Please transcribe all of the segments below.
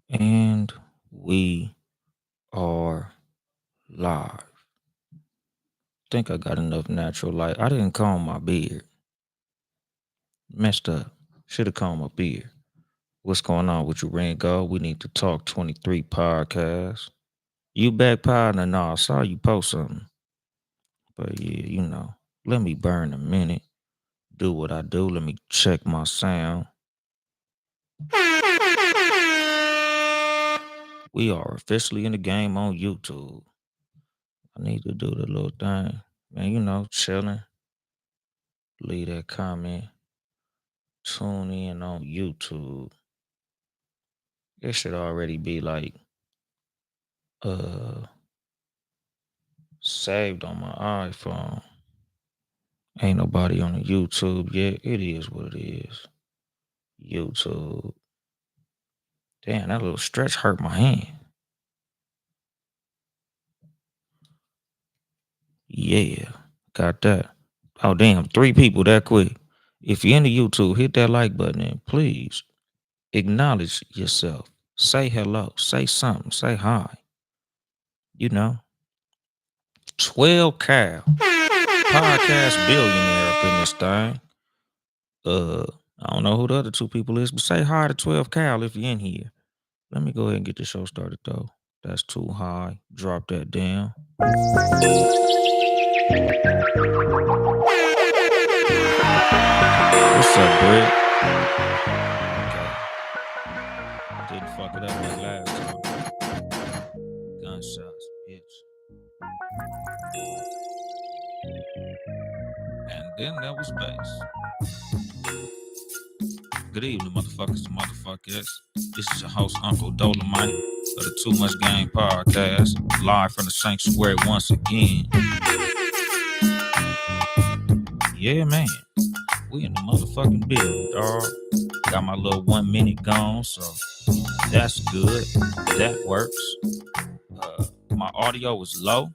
And we are live. Think I got enough natural light. I didn't comb my beard. Messed up. Should have combed my beard. What's going on with you, Ringo? We need to talk 23 podcast. You back, partner? No, I saw you post something. But yeah, let me burn a minute. Do what I do. Let me check my sound. We are officially in the game on YouTube. I need to do the little thing. Man, chilling. Leave that comment. Tune in on YouTube. It should already be like uh saved on my iPhone. Ain't nobody on the YouTube yet. It is what it is. YouTube. Damn, that little stretch hurt my hand. Yeah, got that. Oh damn, 3 people that quick. If you're into YouTube, hit that like button and please acknowledge yourself. Say hello. Say something. Say hi. 12 Cal. Podcast billionaire up in this thing. Uh, I don't know who the other 2 people is, but say hi to 12 Cal if you're in here. Let me go ahead and get the show started though. That's too high. Drop that down. What's up, Brett? Okay. Didn't fuck it up like last time. Gunshots, bitch. And then there was bass. Good evening, motherfuckers and motherfuckers. This is your host, Uncle Dolemite of the Too Much Game podcast, live from the sanctuary once again. Yeah, man. We in the motherfucking building, dog. Got my little 1 minute gone, so that's good. That works. My audio is low.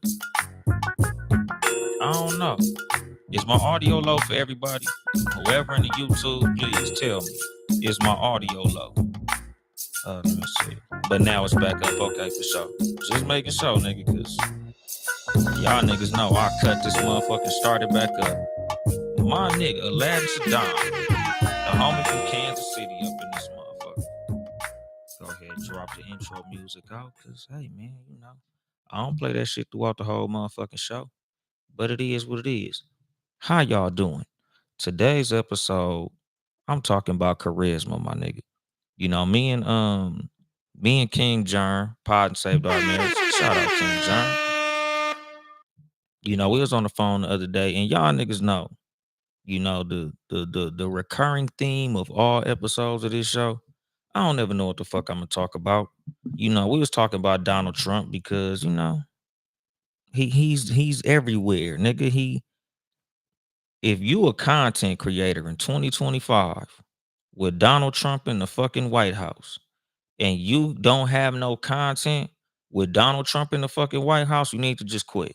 I don't know. Is my audio low for everybody? Whoever in the YouTube, please tell me. Is my audio low? Let me see. But now it's back up. Okay, for sure. Just making sure, nigga, because y'all niggas know I cut this motherfucking started back up. My nigga, Aladdin Saddam, the homie from Kansas City up in this motherfucker. Go ahead and drop the intro music out, because, hey, man, I don't play that shit throughout the whole motherfucking show. But it is what it is. How y'all doing? Today's episode, I'm talking about charisma, my nigga. Me and King Jern, Pod and Saved Our Marriage. Shout out King Jern. We was on the phone the other day, and y'all niggas know, the recurring theme of all episodes of this show. I don't ever know what the fuck I'm gonna talk about. We was talking about Donald Trump because, he's everywhere, nigga. If you a content creator in 2025 with Donald Trump in the fucking White House and you don't have no content with Donald Trump in the fucking White House, you need to just quit.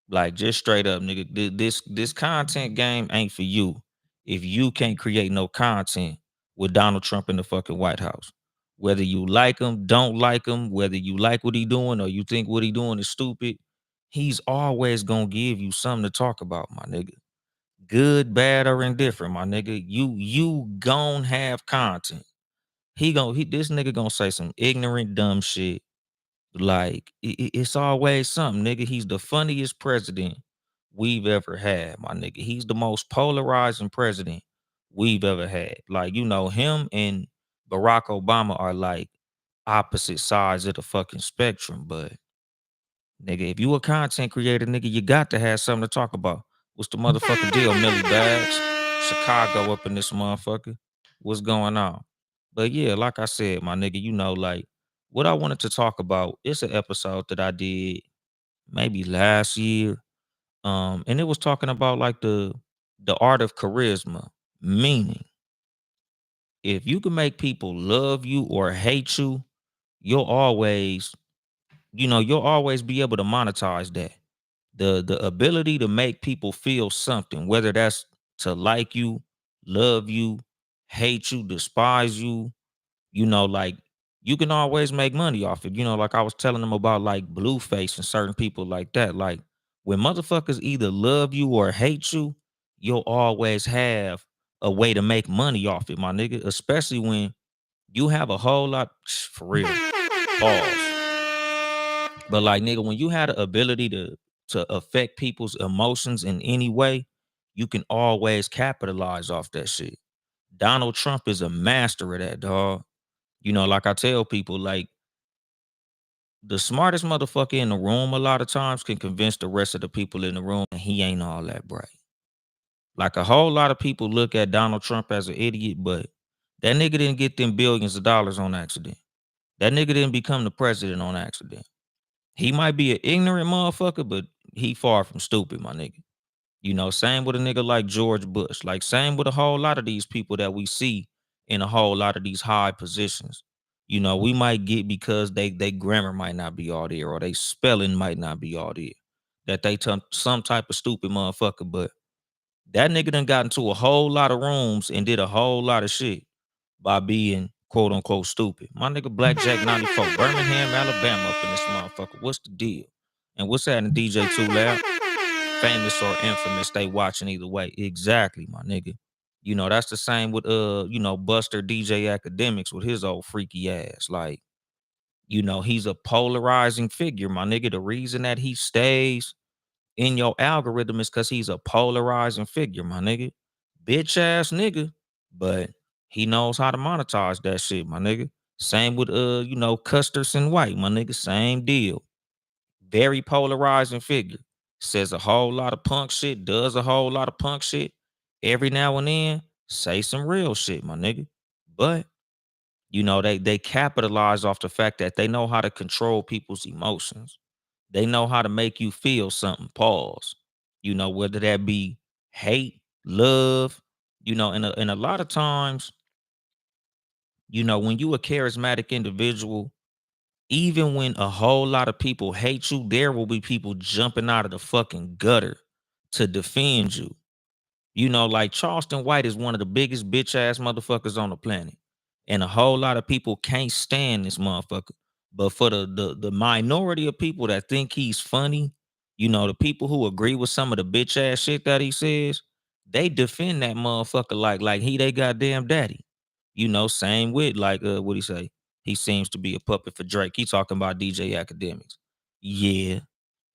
Like, just straight up, nigga. This content game ain't for you if you can't create no content with Donald Trump in the fucking White House. Whether you like him, don't like him, whether you like what he doing or you think what he doing is stupid, he's always gonna give you something to talk about, my nigga. Good, bad, or indifferent, my nigga. You gon' have content. This nigga gonna say some ignorant, dumb shit. Like, it's always something, nigga. He's the funniest president we've ever had, my nigga. He's the most polarizing president we've ever had. Like, him and Barack Obama are like opposite sides of the fucking spectrum. But nigga, if you a content creator, nigga, you got to have something to talk about. What's the motherfucking deal, Millie Bags? Chicago up in this motherfucker. What's going on? But yeah, like I said, my nigga, like what I wanted to talk about, it's an episode that I did maybe last year. And it was talking about like the art of charisma, meaning if you can make people love you or hate you, you'll always, you'll always be able to monetize that. The ability to make people feel something, whether that's to like you, love you, hate you, despise you, like you can always make money off it. Like I was telling them about like Blueface and certain people like that. Like when motherfuckers either love you or hate you, you'll always have a way to make money off it, my nigga. Especially when you have a whole lot for real. Pause. But like nigga, when you had the ability to affect people's emotions in any way, you can always capitalize off that shit. Donald Trump is a master of that, dog. Like I tell people, like the smartest motherfucker in the room a lot of times can convince the rest of the people in the room that he ain't all that bright. Like a whole lot of people look at Donald Trump as an idiot, but that nigga didn't get them billions of dollars on accident. That nigga didn't become the president on accident. He might be an ignorant motherfucker, but he far from stupid, my nigga. Same with a nigga like George Bush. Like same with a whole lot of these people that we see in a whole lot of these high positions. We might get because they grammar might not be all there or they spelling might not be all there. That they some type of stupid motherfucker, but that nigga done got into a whole lot of rooms and did a whole lot of shit by being quote unquote stupid. My nigga Blackjack 94, Birmingham, Alabama up in this motherfucker. What's the deal? And what's happening, DJ Too Loud? Famous or infamous, they watching either way. Exactly, my nigga. That's the same with Buster DJ Academics with his old freaky ass. Like, he's a polarizing figure, my nigga. The reason that he stays in your algorithm is because he's a polarizing figure, my nigga. Bitch ass nigga, but he knows how to monetize that shit, my nigga. Same with Custerson White, my nigga. Same deal. Very polarizing figure. Says a whole lot of punk shit, does a whole lot of punk shit. Every now and then, say some real shit, my nigga. But they capitalize off the fact that they know how to control people's emotions. They know how to make you feel something. Pause. Whether that be hate, love, and a lot of times, when you a charismatic individual, even when a whole lot of people hate you, there will be people jumping out of the fucking gutter to defend you. Like Charleston White is one of the biggest bitch ass motherfuckers on the planet. And a whole lot of people can't stand this motherfucker. But for the minority of people that think he's funny, the people who agree with some of the bitch ass shit that he says, they defend that motherfucker like he they goddamn daddy. Same with like what he say? He seems to be a puppet for Drake. He talking about DJ Academics. Yeah.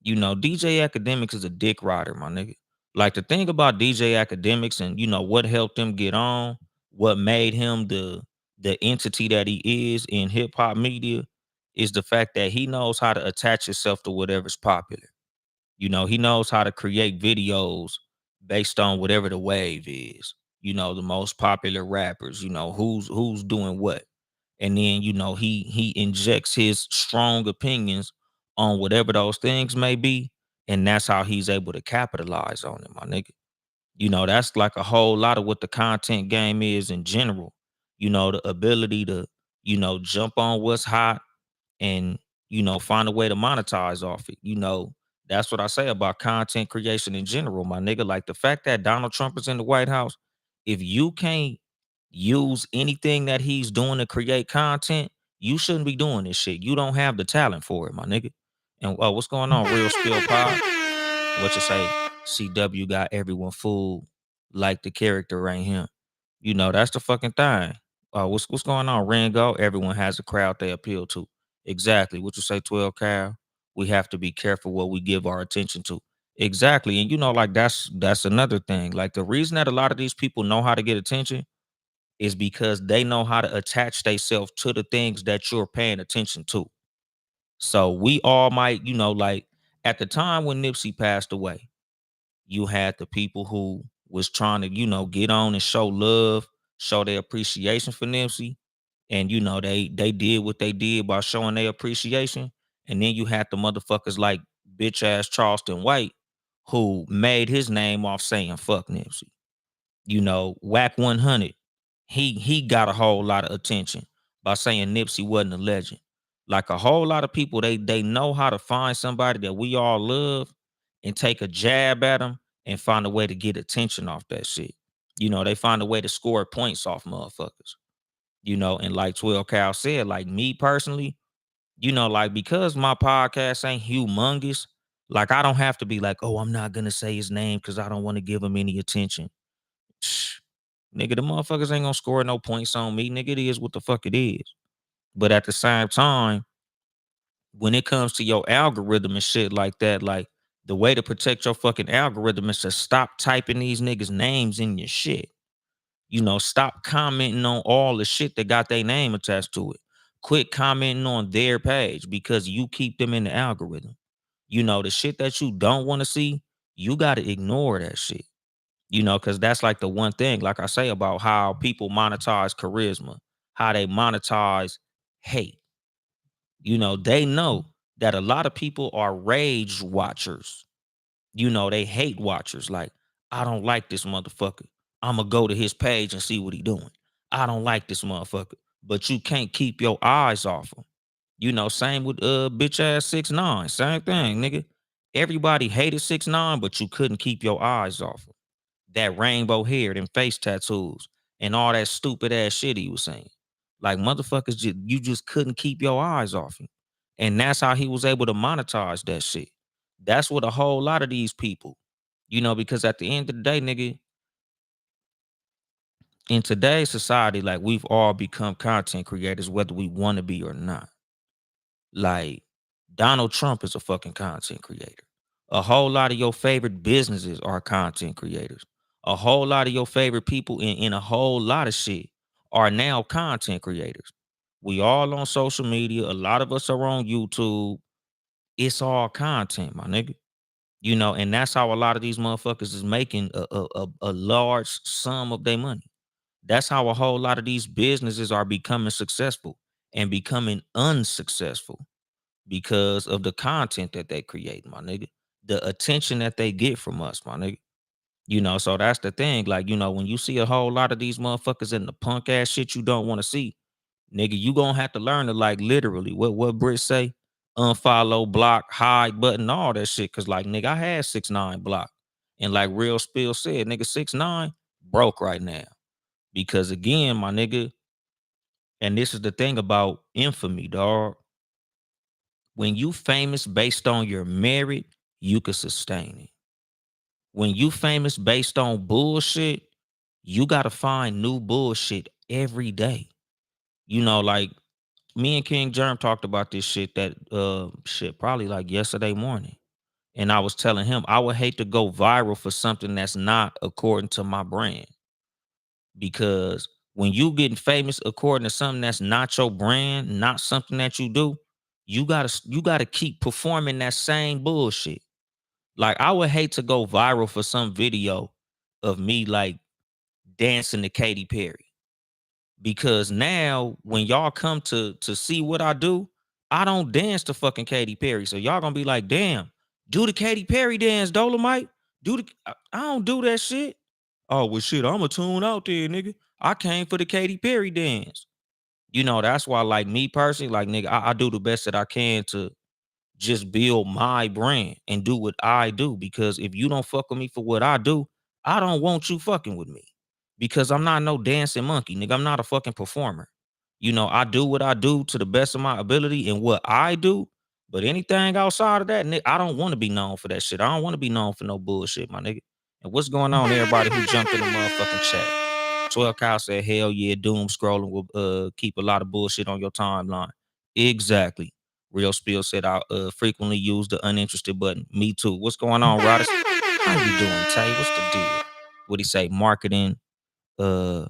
DJ Academics is a dick rider, my nigga. Like the thing about DJ Academics and what helped him get on, what made him the entity that he is in hip hop media is the fact that he knows how to attach himself to whatever's popular. He knows how to create videos based on whatever the wave is. The most popular rappers, who's doing what. And then, he injects his strong opinions on whatever those things may be. And that's how he's able to capitalize on it, my nigga. That's like a whole lot of what the content game is in general. The ability to, jump on what's hot and find a way to monetize off it. That's what I say about content creation in general, my nigga. Like the fact that Donald Trump is in the White House, if you can't use anything that he's doing to create content, you shouldn't be doing this shit. You don't have the talent for it, my nigga. And what's going on, Real Spill Pod? What you say? CW got everyone fooled like the character ain't him. That's the fucking thing. What's going on, Rango? Everyone has a crowd they appeal to. Exactly. What you say, 12 Cal? We have to be careful what we give our attention to. Exactly. And like that's another thing. Like the reason that a lot of these people know how to get attention is because they know how to attach themselves to the things that you're paying attention to. So we all might, like at the time when Nipsey passed away, you had the people who was trying to, get on and show love, show their appreciation for Nipsey. And they did what they did by showing their appreciation. And then you had the motherfuckers like bitch ass Charleston White who made his name off saying fuck Nipsey. Whack 100. He got a whole lot of attention by saying Nipsey wasn't a legend. Like a whole lot of people, they know how to find somebody that we all love and take a jab at them and find a way to get attention off that shit. They find a way to score points off motherfuckers. And like 12 Cal said, like me personally, like because my podcast ain't humongous, like I don't have to be like, oh, I'm not gonna say his name because I don't want to give him any attention. Shh, nigga, the motherfuckers ain't gonna score no points on me. Nigga, it is what the fuck it is. But at the same time, when it comes to your algorithm and shit like that, like the way to protect your fucking algorithm is to stop typing these niggas' names in your shit. Stop commenting on all the shit that got their name attached to it. Quit commenting on their page because you keep them in the algorithm. The shit that you don't want to see, you got to ignore that shit. Because that's like the one thing, like I say, about how people monetize charisma, how they monetize hate. They know that a lot of people are rage watchers. They hate watchers. Like, I don't like this motherfucker. I'ma go to his page and see what he doing. I don't like this motherfucker. But you can't keep your eyes off him. Same with bitch ass 6ix9ine. Same thing, nigga. Everybody hated 6ix9ine, but you couldn't keep your eyes off him. That rainbow hair, them face tattoos, and all that stupid ass shit he was saying. Like motherfuckers, you just couldn't keep your eyes off him. And that's how he was able to monetize that shit. That's what a whole lot of these people, because at the end of the day, nigga, in today's society, like we've all become content creators, whether we want to be or not. Like Donald Trump is a fucking content creator. A whole lot of your favorite businesses are content creators. A whole lot of your favorite people in a whole lot of shit are now content creators. We all on social media. A lot of us are on YouTube. It's all content, my nigga. And that's how a lot of these motherfuckers is making a large sum of their money. That's how a whole lot of these businesses are becoming successful and becoming unsuccessful because of the content that they create, my nigga. The attention that they get from us, my nigga. So that's the thing. Like, when you see a whole lot of these motherfuckers in the punk ass shit you don't want to see, nigga, you gonna have to learn to like literally what Brit say, unfollow, block, hide button, all that shit. Cause like nigga, I had 6ix9ine block. And like Real Spill said, nigga, 6ix9ine broke right now. Because again, my nigga, and this is the thing about infamy, dog. When you famous based on your merit, you can sustain it. When you famous based on bullshit, you gotta find new bullshit every day. Like me and King Germ talked about this shit that shit probably like yesterday morning. And I was telling him I would hate to go viral for something that's not according to my brand. Because when you getting famous according to something that's not your brand, not something that you do, you gotta keep performing that same bullshit. Like I would hate to go viral for some video of me like dancing to Katy Perry. Because now when y'all come to see what I do, I don't dance to fucking Katy Perry. So y'all gonna be like, damn, do the Katy Perry dance, Dolemite. I don't do that shit. Oh well shit, I'ma tune out there, nigga. I came for the Katy Perry dance. That's why, like me personally, like nigga, I do the best that I can to just build my brand and do what I do. Because if you don't fuck with me for what I do, I don't want you fucking with me. Because I'm not no dancing monkey, nigga. I'm not a fucking performer. I do what I do to the best of my ability and what I do. But anything outside of that, nigga, I don't want to be known for that shit. I don't want to be known for no bullshit, my nigga. And what's going on, everybody who jumped in the motherfucking chat? 12 Kyle said, hell yeah, doom scrolling will keep a lot of bullshit on your timeline. Exactly. Real Spill said I frequently use the uninterested button. Me too. What's going on, Rodis? How you doing, Tay? What's the deal? What he say? Uh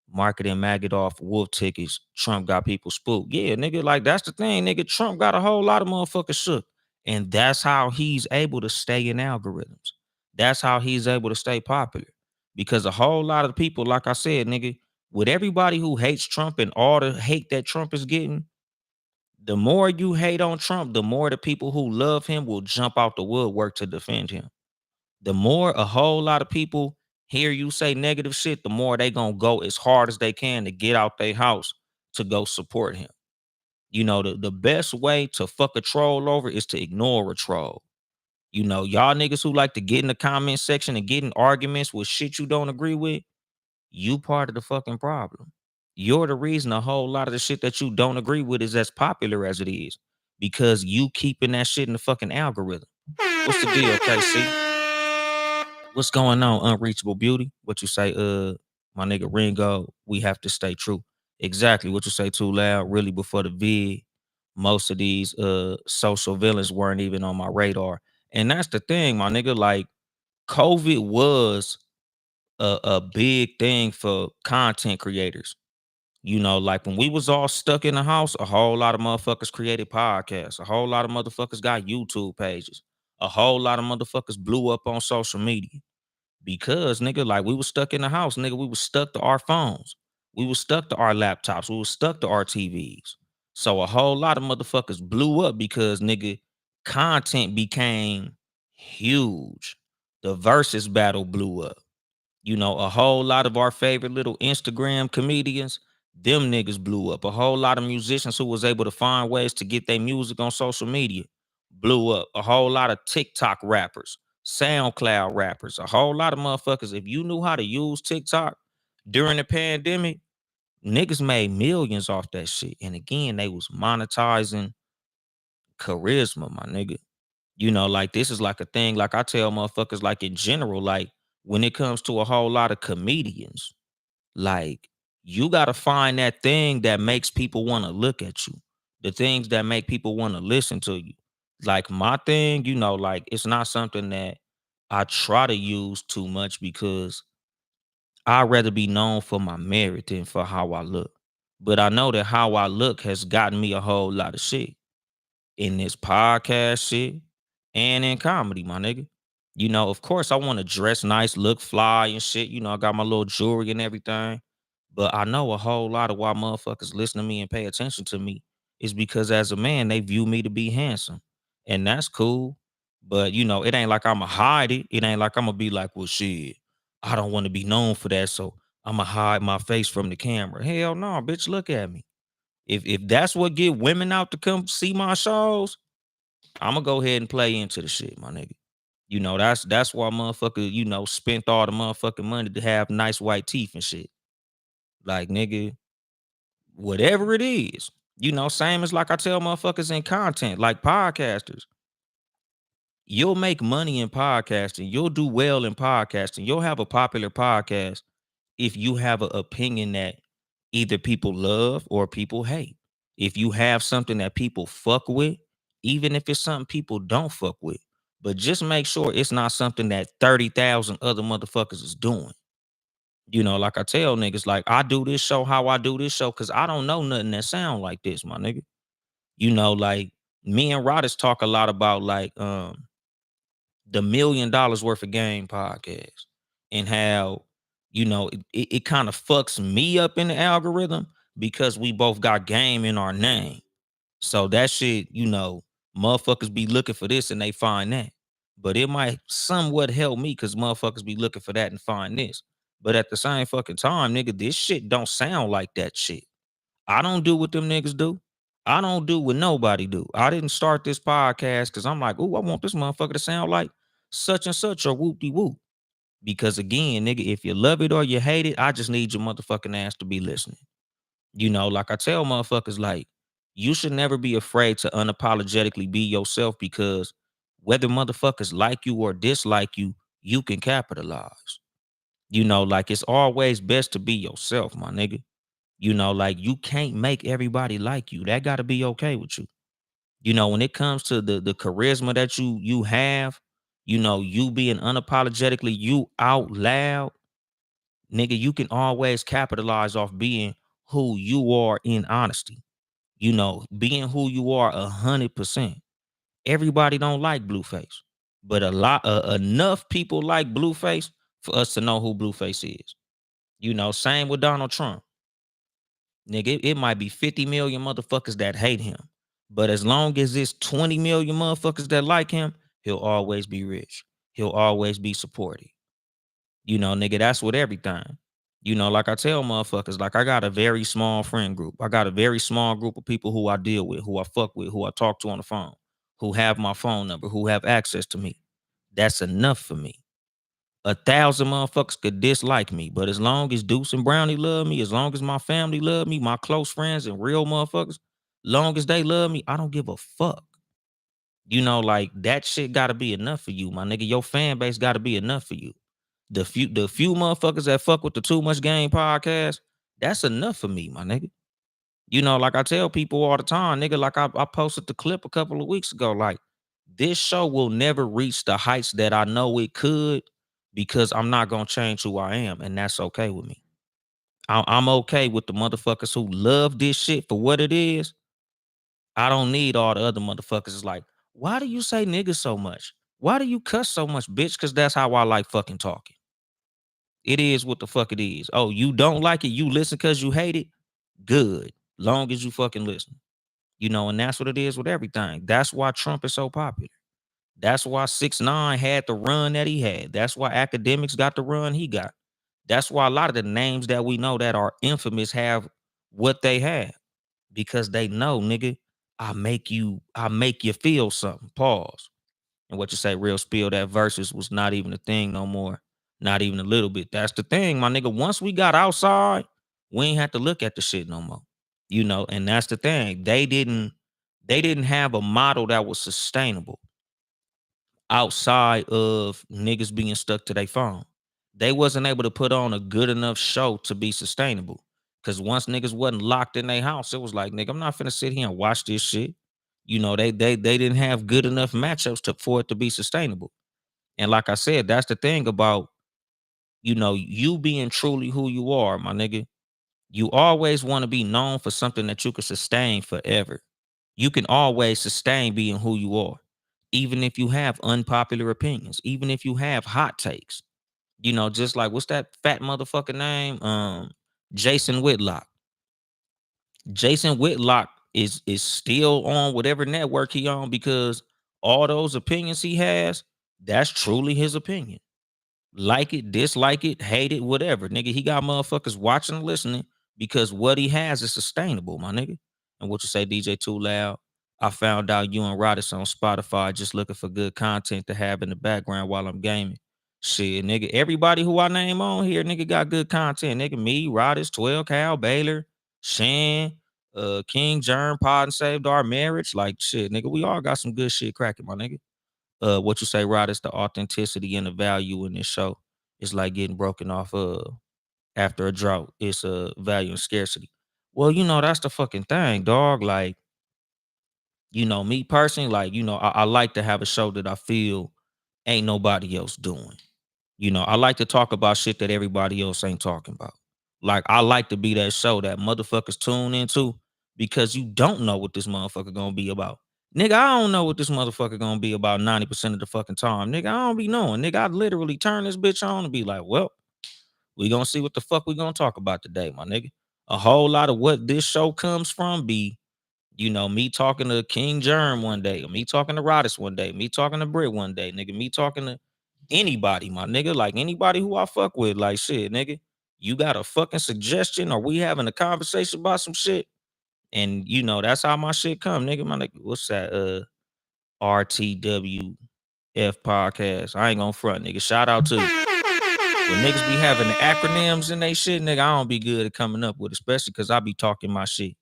marketing maggot off wolf tickets. Trump got people spooked. Yeah, nigga, like that's the thing, nigga. Trump got a whole lot of motherfuckers shook. And that's how he's able to stay in algorithms. That's how he's able to stay popular. Because a whole lot of people, like I said, nigga, with everybody who hates Trump and all the hate that Trump is getting, the more you hate on Trump, the more the people who love him will jump out the woodwork to defend him. The more a whole lot of people hear you say negative shit, the more they gonna go as hard as they can to get out their house to go support him. The best way to fuck a troll over is to ignore a troll. Y'all niggas who like to get in the comment section and get in arguments with shit you don't agree with, you part of the fucking problem. You're the reason a whole lot of the shit that you don't agree with is as popular as it is because you keeping that shit in the fucking algorithm. What's the deal, KC? What's going on, Unreachable Beauty? What you say, my nigga Ringo, we have to stay true. Exactly. What you say too loud. Really before the vid, most of these social villains weren't even on my radar. And that's the thing, my nigga. Like COVID was a big thing for content creators. You know, like when we was all stuck in the house, a whole lot of motherfuckers created podcasts. A whole lot of motherfuckers got YouTube pages. A whole lot of motherfuckers blew up on social media because nigga, like we was stuck in the house, nigga. We was stuck to our phones. We was stuck to our laptops. We was stuck to our TVs. So a whole lot of motherfuckers blew up because nigga, content became huge. The versus battle blew up. You know, a whole lot of our favorite little Instagram comedians, them niggas blew up. A whole lot of musicians who was able to find ways to get their music on social media blew up. A whole lot of TikTok rappers, SoundCloud rappers, a whole lot of motherfuckers. If you knew how to use TikTok during the pandemic, niggas made millions off that shit. And again, they was monetizing charisma, my nigga. You know, like this is like a thing. Like I tell motherfuckers, like in general, like when it comes to a whole lot of comedians, like you gotta find that thing that makes people want to look at you, the things that make people want to listen to you. Like my thing, you know, like it's not something that I try to use too much because I'd rather be known for my merit than for how I look. But I know that how I look has gotten me a whole lot of shit in this podcast shit and in comedy, my nigga. You know, of course, I want to dress nice, look fly and shit. You know, I got my little jewelry and everything. But I know a whole lot of why motherfuckers listen to me and pay attention to me is because as a man, they view me to be handsome. And that's cool. But, you know, it ain't like I'm going to hide it. It ain't like I'm going to be like, well, shit, I don't want to be known for that. So I'm going to hide my face from the camera. Hell no, bitch, look at me. If that's what get women out to come see my shows, I'ma go ahead and play into the shit, my nigga. You know, that's why motherfucker, you know, spent all the motherfucking money to have nice white teeth and shit. Like, nigga, whatever it is, you know, same as like I tell motherfuckers in content, like podcasters. You'll make money in podcasting. You'll do well in podcasting. You'll have a popular podcast if you have an opinion that either people love or people hate. If you have something that people fuck with, even if it's something people don't fuck with, but just make sure it's not something that 30,000 other motherfuckers is doing. You know, like I tell niggas, like I do this show how I do this show because I don't know nothing that sound like this, my nigga. You know, like me and Rodis talk a lot about like the $1 million worth of game podcast and how you know it kind of fucks me up in the algorithm because we both got game in our name. So that shit, you know, motherfuckers be looking for this and they find that. But it might somewhat help me because motherfuckers be looking for that and find this. But at the same fucking time, nigga, this shit don't sound like that shit. I don't do what them niggas do. I don't do what nobody do. I didn't start this podcast because I'm like, oh, I want this motherfucker to sound like such and such or whoop de whoop. Because again, nigga, if you love it or you hate it, I just need your motherfucking ass to be listening. You know, like I tell motherfuckers, like, you should never be afraid to unapologetically be yourself because whether motherfuckers like you or dislike you, you can capitalize. You know, like it's always best to be yourself, my nigga. You know, like you can't make everybody like you. That gotta be okay with you. You know, when it comes to the charisma that you have, you know, you being unapologetically you out loud, nigga, you can always capitalize off being who you are in honesty. You know, being who you are 100%. Everybody don't like Blueface, but a lot enough people like Blueface for us to know who Blueface is. You know, same with Donald Trump. Nigga, it might be 50 million motherfuckers that hate him. But as long as it's 20 million motherfuckers that like him, he'll always be rich. He'll always be supported. You know, nigga, that's with everything. You know, like I tell motherfuckers, like I got a very small friend group. I got a very small group of people who I deal with, who I fuck with, who I talk to on the phone, who have my phone number, who have access to me. That's enough for me. 1,000 motherfuckers could dislike me, but as long as Deuce and Brownie love me, as long as my family love me, my close friends and real motherfuckers, long as they love me, I don't give a fuck. Like that shit gotta be enough for you, my nigga. Your fan base gotta be enough for you. The few motherfuckers that fuck with the Too Much Game podcast, that's enough for me, my nigga. Like I tell people all the time, nigga, like I posted the clip a couple of weeks ago. Like, this show will never reach the heights that I know it could because I'm not gonna change who I am, and that's okay with me. I'm okay with the motherfuckers who love this shit for what it is. I don't need all the other motherfuckers. It's like, why do you say nigga so much? Why do you cuss so much, bitch? Because that's how I like fucking talking. It is what the fuck it is. Oh, you don't like it? You listen because you hate it? Good. Long as you fucking listen. And that's what it is with everything. That's why Trump is so popular. That's why 6ix9ine had the run that he had. That's why academics got the run he got. That's why a lot of the names that we know that are infamous have what they have. Because they know, nigga, I make you feel something. Pause. And what you say, real spill, that versus was not even a thing no more. Not even a little bit. That's the thing, my nigga. Once we got outside, we ain't have to look at the shit no more. And that's the thing. They didn't have a model that was sustainable outside of niggas being stuck to their phone. They wasn't able to put on a good enough show to be sustainable. Cause once niggas wasn't locked in their house, it was like, nigga, I'm not finna sit here and watch this shit. They didn't have good enough matchups for it to be sustainable. And like I said, that's the thing about, you being truly who you are, my nigga. You always want to be known for something that you can sustain forever. You can always sustain being who you are, even if you have unpopular opinions, even if you have hot takes. Just like, what's that fat motherfucker name? Jason Whitlock. Jason Whitlock is still on whatever network he on because all those opinions he has, that's truly his opinion. Like it, dislike it, hate it, whatever. Nigga, he got motherfuckers watching and listening because what he has is sustainable, my nigga. And what you say, DJ Too Loud? I found out you and Rodis on Spotify just looking for good content to have in the background while I'm gaming. Shit, nigga, everybody who I name on here, nigga, got good content. Nigga, me, Rodis, 12 Cal, Baylor, Shan, King Germ, Pod and Saved Our Marriage. Like, shit, nigga, we all got some good shit cracking, my nigga. What you say, Rod, is the authenticity and the value in this show. It's like getting broken off after a drought. It's a value and scarcity. Well, that's the fucking thing, dog. Like, me personally, like, I like to have a show that I feel ain't nobody else doing. I like to talk about shit that everybody else ain't talking about. Like, I like to be that show that motherfuckers tune into because you don't know what this motherfucker gonna be about. Nigga, I don't know what this motherfucker gonna be about 90% of the fucking time. Nigga, I don't be knowing. Nigga, I literally turn this bitch on and be like, well, we gonna see what the fuck we gonna talk about today, my nigga. A whole lot of what this show comes from be, me talking to King Germ one day, me talking to Rodis one day, me talking to Britt one day, nigga, me talking to anybody, my nigga, like anybody who I fuck with, like shit, nigga. You got a fucking suggestion or we having a conversation about some shit? And that's how my shit come, nigga. My nigga, what's that? RTWF podcast. I ain't gonna front, nigga. Shout out to when niggas be having the acronyms in they shit, nigga. I don't be good at coming up with, especially because I be talking my shit.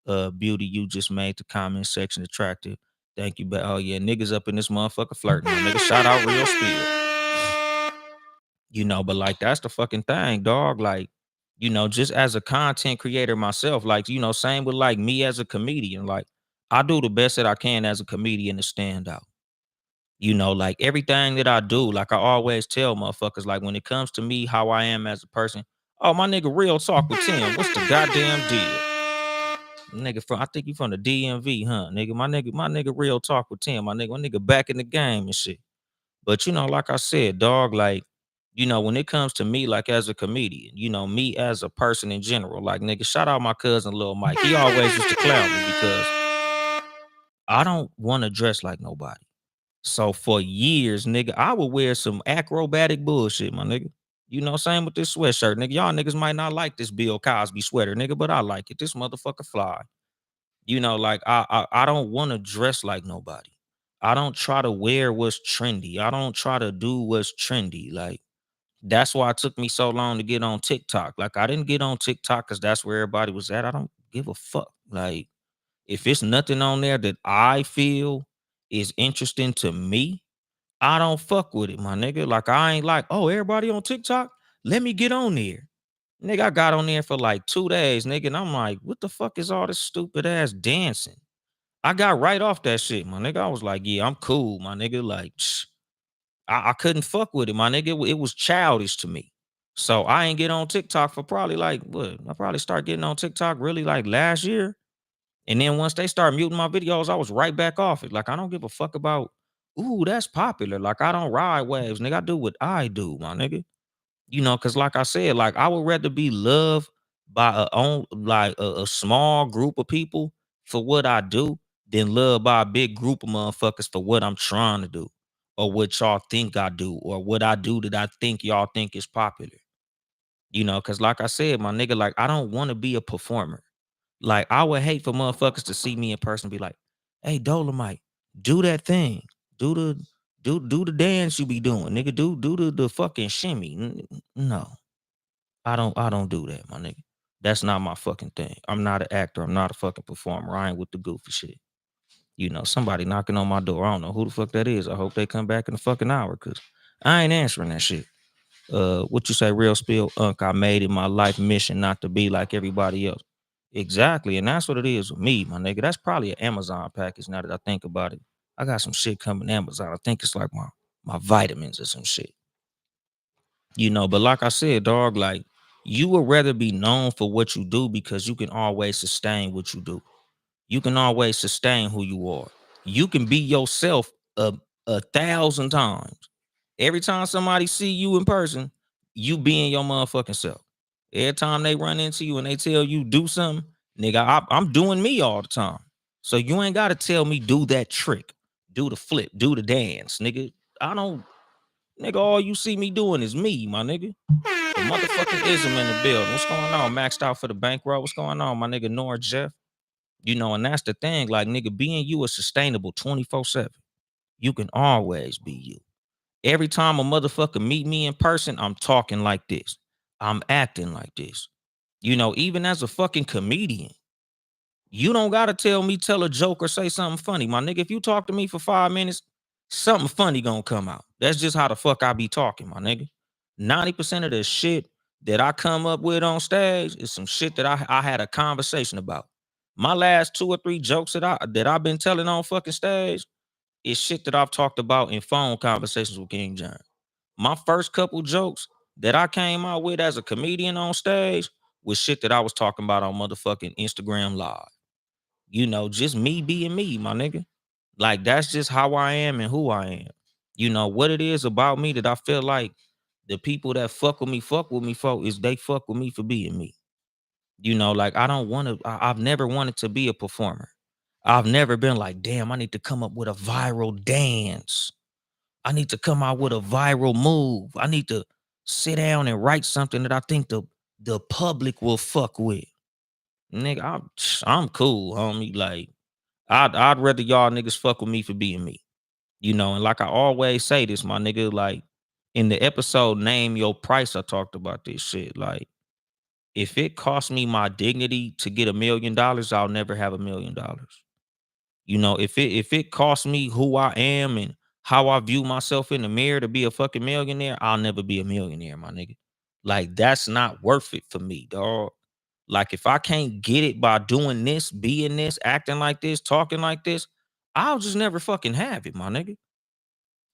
Beauty, you just made the comment section attractive. Thank you, but oh yeah, niggas up in this motherfucker flirting, my nigga. Shout out real spill. But like that's the fucking thing, dog. Like, just as a content creator myself, like, same with like me as a comedian. Like, I do the best that I can as a comedian to stand out. Like everything that I do, like I always tell motherfuckers, like when it comes to me, how I am as a person, oh my nigga, real talk with Tim. What's the goddamn deal? Nigga from I think you from the DMV, huh? My nigga real talk with Tim. My nigga back in the game and shit. But like I said, dog, like, when it comes to me, like as a comedian, me as a person in general, like nigga, shout out my cousin Lil Mike. He always used to clown me because I don't want to dress like nobody. So for years, nigga, I would wear some acrobatic bullshit, my nigga. Same with this sweatshirt, nigga. Y'all niggas might not like this Bill Cosby sweater, nigga, but I like it. This motherfucker fly. Like I don't want to dress like nobody. I don't try to wear what's trendy. I don't try to do what's trendy. Like, That's why it took me so long to get on TikTok. Like I didn't get on TikTok because that's where everybody was at. I don't give a fuck. Like if it's nothing on there that I feel is interesting to me, I don't fuck with it, my nigga. Like I ain't like, oh, everybody on TikTok, let me get on there. Nigga, I got on there for like 2 days, nigga, and I'm like, what the fuck is all this stupid ass dancing? I got right off that shit, my nigga. I was like, yeah, I'm cool, my nigga. Like, I couldn't fuck with it, my nigga. It was childish to me. So I ain't get on TikTok for probably like what? I probably start getting on TikTok really like last year. And then once they start muting my videos, I was right back off it. Like I don't give a fuck about, ooh, that's popular. Like I don't ride waves, nigga. I do what I do, my nigga. Cause like I said, like I would rather be loved by a small group of people for what I do than loved by a big group of motherfuckers for what I'm trying to do, or what y'all think I do, or what I do that I think y'all think is popular. Cause like I said, my nigga, like I don't want to be a performer. Like I would hate for motherfuckers to see me in person and be like, "Hey, Dolemite, do that thing, do the do the dance you be doing, nigga. Do the fucking shimmy." No, I don't do that, my nigga. That's not my fucking thing. I'm not an actor. I'm not a fucking performer. I ain't with the goofy shit. Somebody knocking on my door. I don't know who the fuck that is. I hope they come back in a fucking hour, cause I ain't answering that shit. What you say, real spill? I made it my life mission not to be like everybody else. Exactly, and that's what it is with me, my nigga. That's probably an Amazon package. Now that I think about it, I got some shit coming Amazon. I think it's like my vitamins or some shit. But like I said, dog, like you would rather be known for what you do because you can always sustain what you do. You can always sustain who you are. You can be yourself a thousand times. Every time somebody see you in person, you being your motherfucking self. Every time they run into you and they tell you do something, nigga, I'm doing me all the time. So you ain't gotta tell me do that trick, do the flip, do the dance, nigga. I don't, nigga. All you see me doing is me, my nigga. The motherfucking ism in the building. What's going on? Maxed out for the bankroll. What's going on, my nigga? Nor Jeff. And that's the thing. Like, nigga, being you is sustainable 24/7. You can always be you. Every time a motherfucker meet me in person, I'm talking like this. I'm acting like this. Even as a fucking comedian, you don't gotta tell a joke or say something funny. My nigga, if you talk to me for 5 minutes, something funny gonna come out. That's just how the fuck I be talking, my nigga. 90% of the shit that I come up with on stage is some shit that I had a conversation about. My last 2 or 3 jokes that I've been telling on fucking stage is shit that I've talked about in phone conversations with King James. My first couple jokes that I came out with as a comedian on stage was shit that I was talking about on motherfucking Instagram Live. Just me being me, my nigga. Like that's just how I am and who I am. What it is about me that I feel like the people that fuck with me for is they fuck with me for being me. Like I don't want to, I've never wanted to be a performer. I've never been like, damn, I need to come up with a viral dance. I need to come out with a viral move. I need to sit down and write something that I think the public will fuck with. Nigga, I'm cool, homie. Like I'd rather y'all niggas fuck with me for being me. And like I always say this, my nigga, like in the episode Name Your Price, I talked about this shit. Like, if it costs me my dignity to get $1 million, I'll never have $1 million. If it costs me who I am and how I view myself in the mirror to be a fucking millionaire, I'll never be a millionaire, my nigga. Like, that's not worth it for me, dog. Like, if I can't get it by doing this, being this, acting like this, talking like this, I'll just never fucking have it, my nigga.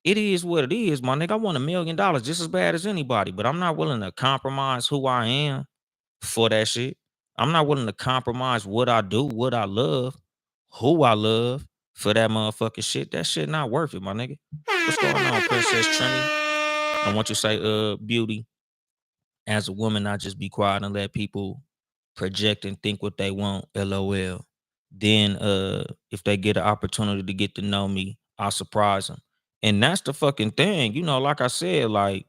It is what it is, my nigga. I want $1 million just as bad as anybody, but I'm not willing to compromise who I am for that shit. I'm not willing to compromise what I do, what I love, who I love for that motherfucking shit. That shit not worth it, my nigga. What's going on, Princess Trini? I want you to say, beauty. As a woman, I just be quiet and let people project and think what they want. LOL. Then if they get an opportunity to get to know me, I'll surprise them. And that's the fucking thing. Like I said, like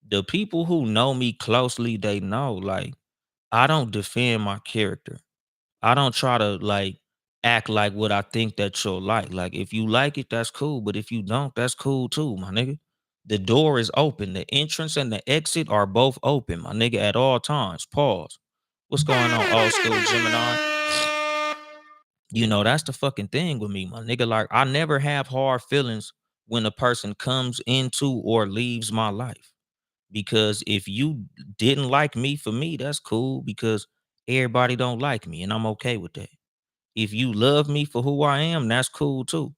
the people who know me closely, they know, like, I don't defend my character. I don't try to like act like what I think that you'll like. Like if you like it, that's cool. But if you don't, that's cool too, my nigga. The door is open. The entrance and the exit are both open, my nigga, at all times. Pause. What's going on, old school Gemini? That's the fucking thing with me, my nigga. Like, I never have hard feelings when a person comes into or leaves my life. Because if you didn't like me for me, that's cool because everybody don't like me and I'm okay with that. If you love me for who I am, that's cool too.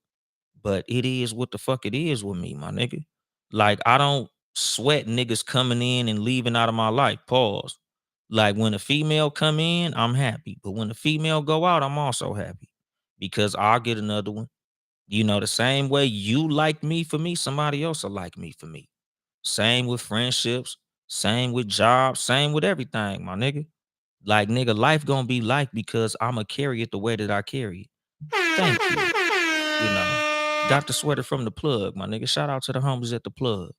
But it is what the fuck it is with me, my nigga. Like, I don't sweat niggas coming in and leaving out of my life. Pause. Like, when a female come in, I'm happy. But when a female go out, I'm also happy. Because I'll get another one. The same way you like me for me, somebody else will like me for me. Same with friendships, same with jobs, same with everything, my nigga. Like, nigga, life gonna be like because I'ma carry it the way that I carry it. Thank you. Got the sweater from the plug, my nigga. Shout out to the homies at the plug.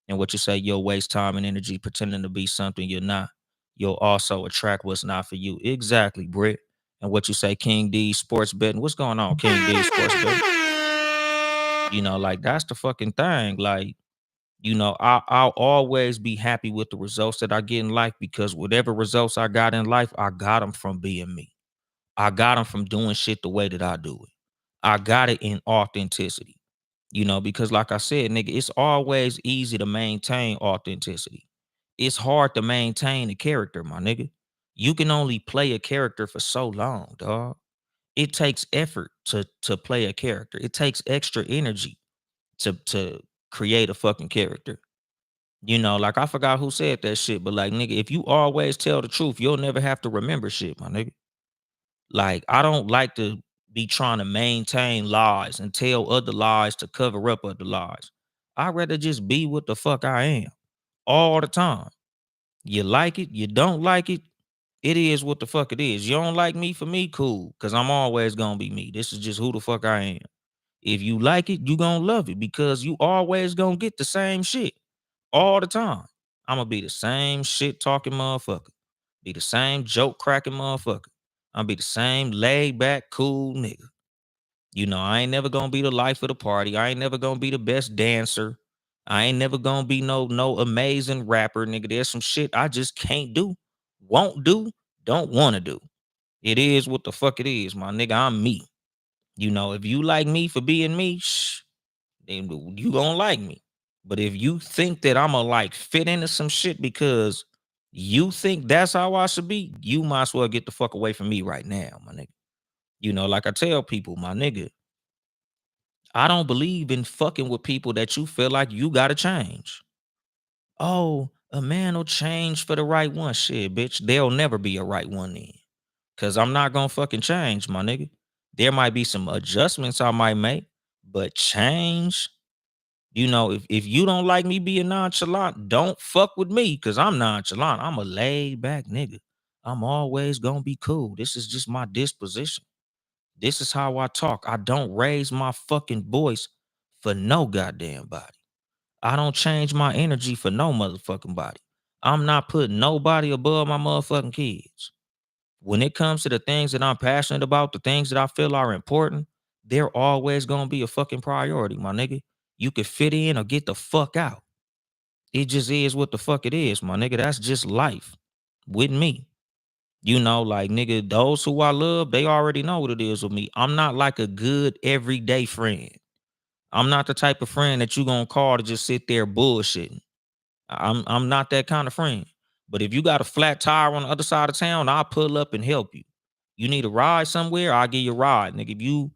And what you say, you'll waste time and energy pretending to be something you're not. You'll also attract what's not for you. Exactly, Britt. And what you say, King D sports betting. What's going on, King D sports betting? Like, that's the fucking thing. Like, I'll always be happy with the results that I get in life because whatever results I got in life, I got them from being me. I got them from doing shit the way that I do it. I got it in authenticity. Because like I said, nigga, it's always easy to maintain authenticity. It's hard to maintain a character, my nigga. You can only play a character for so long, dog. It takes effort to play a character. It takes extra energy to create a fucking character. Like, I forgot who said that shit, but like, nigga, if you always tell the truth, you'll never have to remember shit, my nigga. Like, I don't like to be trying to maintain lies and tell other lies to cover up other lies. I'd rather just be what the fuck I am all the time. You like it, you don't like it, it is what the fuck it is. You don't like me for me, cool, because I'm always gonna be me. This is just who the fuck I am. If you like it, you gonna love it because you always gonna get the same shit all the time. I'm gonna be the same shit talking motherfucker, be the same joke cracking motherfucker. I'm be the same laid back, cool nigga. I ain't never gonna be the life of the party. I ain't never gonna be the best dancer. I ain't never gonna be no amazing rapper, nigga. There's some shit I just can't do, won't do, don't want to do. It is what the fuck it is, my nigga. I'm me. If you like me for being me, then you gonna like me. But if you think that I'ma like fit into some shit because you think that's how I should be, you might as well get the fuck away from me right now, my nigga. Like I tell people, my nigga, I don't believe in fucking with people that you feel like you gotta change. Oh, a man will change for the right one. Shit, bitch, there'll never be a right one then. Cause I'm not gonna fucking change, my nigga. There might be some adjustments I might make, but change. If you don't like me being nonchalant, don't fuck with me because I'm nonchalant. I'm a laid back nigga. I'm always gonna be cool. This is just my disposition. This is how I talk. I don't raise my fucking voice for no goddamn body. I don't change my energy for no motherfucking body. I'm not putting nobody above my motherfucking kids. When it comes to the things that I'm passionate about, the things that I feel are important, they're always gonna be a fucking priority, my nigga. You could fit in or get the fuck out. It just is what the fuck it is, my nigga. That's just life with me. Like, nigga, those who I love, they already know what it is with me. I'm not like a good everyday friend. I'm not the type of friend that you gonna call to just sit there bullshitting. I'm not that kind of friend. But if you got a flat tire on the other side of town, I'll pull up and help you. You need a ride somewhere, I'll give you a ride. Nigga, if you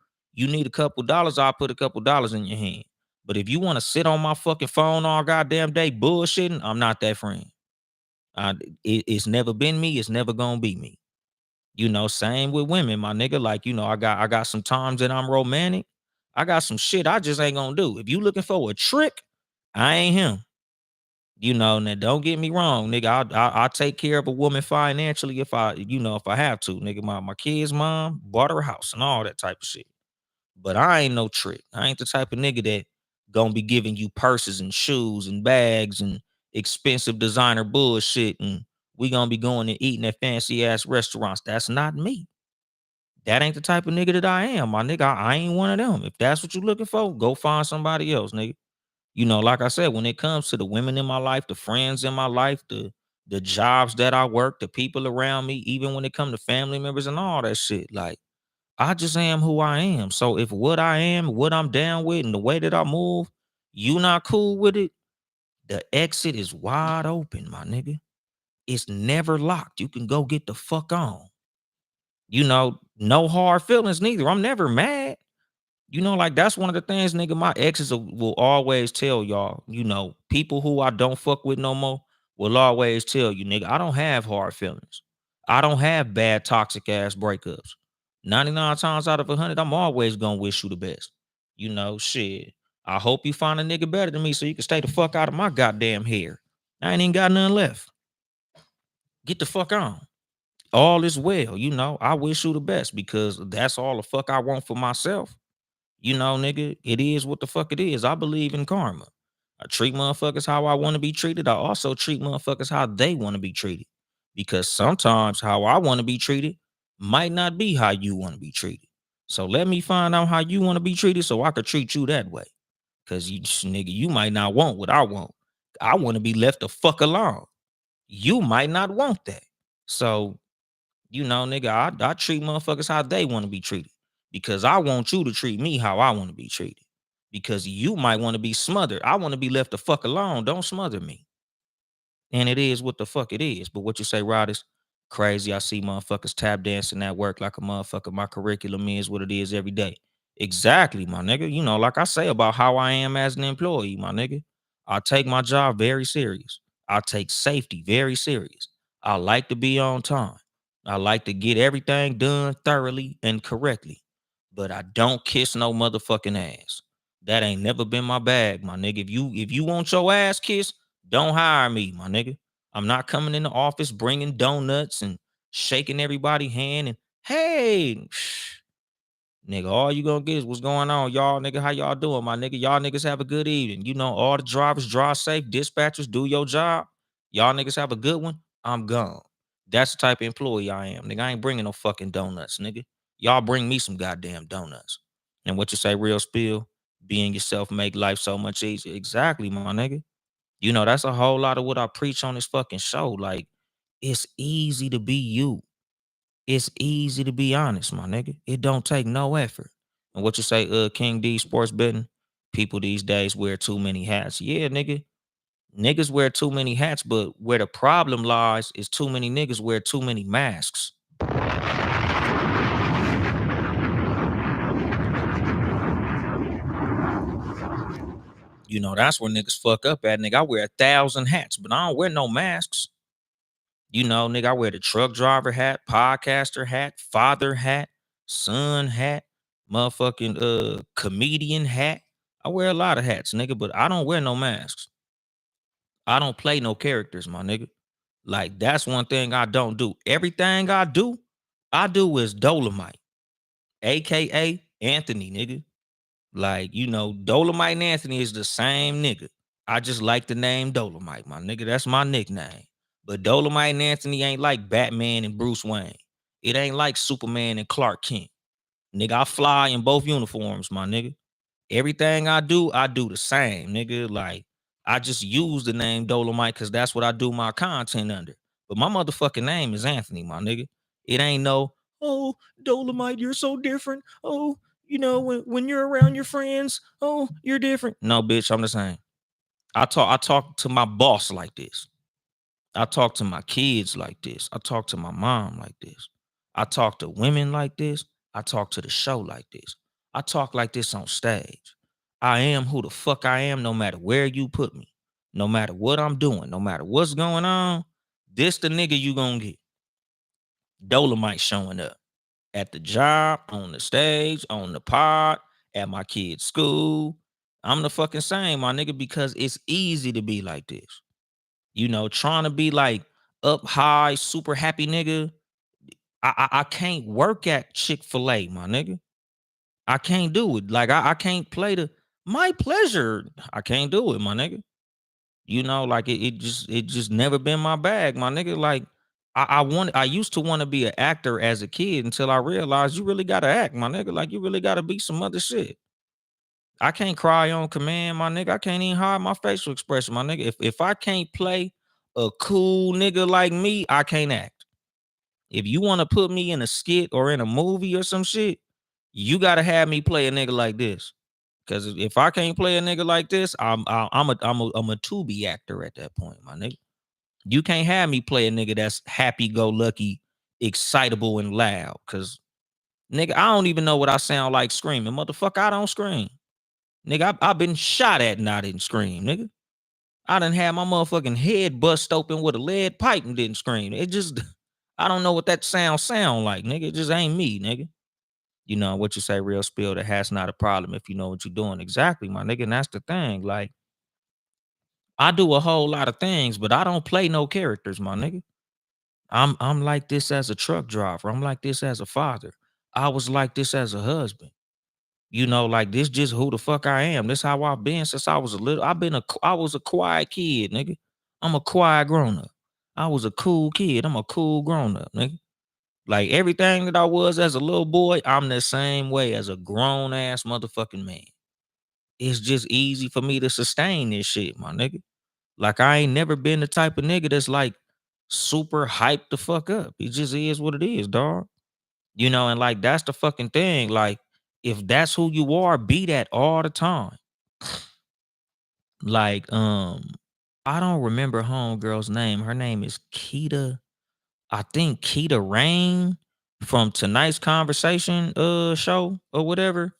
need a couple dollars, I'll put a couple dollars in your hand. But if you want to sit on my fucking phone all goddamn day bullshitting, I'm not that friend. It's never been me, it's never gonna be me. Same with women, my nigga. Like, I got some times that I'm romantic. I got some shit I just ain't gonna do. If you looking for a trick, I ain't him. Now don't get me wrong, nigga. I'll take care of a woman financially if I have to, nigga. My kid's mom bought her a house and all that type of shit. But I ain't no trick. I ain't the type of nigga that gonna be giving you purses and shoes and bags and expensive designer bullshit and we gonna be going and eating at fancy ass restaurants. That's not me. That ain't the type of nigga that I am, my nigga. I ain't one of them. If that's what you looking for, go find somebody else, nigga. Like I said, when it comes to the women in my life, the friends in my life, the jobs that I work, the people around me, even when it comes to family members and all that shit, like I just am who I am. So if what I am, what I'm down with, and the way that I move, you not cool with it, the exit is wide open, my nigga. It's never locked. You can go get the fuck on. No hard feelings neither. I'm never mad. Like that's one of the things, nigga, my exes will always tell y'all, people who I don't fuck with no more will always tell you, nigga, I don't have hard feelings. I don't have bad toxic ass breakups. 99 times out of 100, I'm always gonna wish you the best. Shit. I hope you find a nigga better than me so you can stay the fuck out of my goddamn hair. I ain't even got nothing left. Get the fuck on. All is well, I wish you the best because that's all the fuck I want for myself. Nigga, it is what the fuck it is. I believe in karma. I treat motherfuckers how I want to be treated. I also treat motherfuckers how they want to be treated. Because sometimes how I want to be treated might not be how you want to be treated. So let me find out how you want to be treated so I could treat you that way. Cause nigga, you might not want what I want. I want to be left the fuck alone. You might not want that. So nigga, I treat motherfuckers how they want to be treated because I want you to treat me how I want to be treated because you might want to be smothered. I want to be left the fuck alone. Don't smother me. And it is what the fuck it is. But what you say, Rod, is crazy. I see motherfuckers tap dancing at work like a motherfucker. My curriculum is what it is every day. Exactly, my nigga. Like I say about how I am as an employee, my nigga. I take my job very serious. I take safety very serious. I like to be on time. I like to get everything done thoroughly and correctly. But I don't kiss no motherfucking ass. That ain't never been my bag, my nigga. If you want your ass kissed, don't hire me, my nigga. I'm not coming in the office bringing donuts and shaking everybody's hand and hey, nigga, all you gonna get is what's going on, y'all, nigga. How y'all doing, my nigga? Y'all niggas have a good evening. All the drivers drive safe, dispatchers do your job. Y'all niggas have a good one. I'm gone. That's the type of employee I am, nigga. I ain't bringing no fucking donuts, nigga. Y'all bring me some goddamn donuts. And what you say, real spill? Being yourself make life so much easier. Exactly, my nigga. That's a whole lot of what I preach on this fucking show. Like, it's easy to be you. It's easy to be honest, my nigga. It don't take no effort. And what you say, King D sports betting? People these days wear too many hats. Yeah, nigga. Niggas wear too many hats, but where the problem lies is too many niggas wear too many masks. That's where niggas fuck up at. Nigga, I wear 1,000 hats, but I don't wear no masks. Nigga, I wear the truck driver hat, podcaster hat, father hat, son hat, motherfucking comedian hat. I wear a lot of hats, nigga, but I don't wear no masks. I don't play no characters, my nigga. Like that's one thing I don't do. Everything I do is Dolemite, aka Anthony, nigga. Like, Dolemite and Anthony is the same nigga. I just like the name Dolemite, my nigga. That's my nickname. But Dolemite and Anthony ain't like Batman and Bruce Wayne. It ain't like Superman and Clark Kent. Nigga, I fly in both uniforms, my nigga. Everything I do the same, nigga. Like, I just use the name Dolemite because that's what I do my content under. But my motherfucking name is Anthony, my nigga. It ain't no, oh, Dolemite, you're so different. Oh, when you're around your friends, oh, you're different. No, bitch, I'm the same. I talk to my boss like this. I talk to my kids like this. I talk to my mom like this. I talk to women like this. I talk to the show like this. I talk like this on stage. I am who the fuck I am no matter where you put me. No matter what I'm doing, no matter what's going on, this the nigga you gonna get. Dolomite showing up at the job, on the stage, on the pod, at my kid's school. I'm the fucking same, my nigga, because it's easy to be like this. Trying to be like up high, super happy nigga. I can't work at Chick-fil-A, my nigga. I can't do it. Like I can't play the my pleasure. I can't do it, my nigga. Like it just never been my bag, my nigga. Like I used to want to be an actor as a kid until I realized you really gotta act, my nigga. Like you really gotta be some other shit. I can't cry on command, my nigga. I can't even hide my facial expression, my nigga. If I can't play a cool nigga like me, I can't act. If you want to put me in a skit or in a movie or some shit, you gotta have me play a nigga like this. Cause if I can't play a nigga like this, I'm a Tubi actor at that point, my nigga. You can't have me play a nigga that's happy go lucky, excitable and loud. Cause nigga, I don't even know what I sound like screaming. Motherfucker, I don't scream. Nigga, I been shot at and I didn't scream, nigga. I done had my motherfucking head bust open with a lead pipe and didn't scream. It just, I don't know what that sound like, nigga. It just ain't me, nigga. You know what you say, real spill. That has not a problem if you know what you're doing exactly, my nigga. And that's the thing. Like, I do a whole lot of things, but I don't play no characters, my nigga. I'm like this as a truck driver. I'm like this as a father. I was like this as a husband. You know, like this just who the fuck I am. This how I've been since I was a little. I was a quiet kid, nigga. I'm a quiet grown up. I was a cool kid. I'm a cool grown up, nigga. Like everything that I was as a little boy, I'm the same way as a grown ass motherfucking man. It's just easy for me to sustain this shit, my nigga. Like I ain't never been the type of nigga that's like super hyped the fuck up. It just is what it is, dog. You know, and like that's the fucking thing. Like, if that's who you are, be that all the time. Like, I don't remember homegirl's name. Her name is Keita. I think Keita Rain from tonight's conversation show or whatever.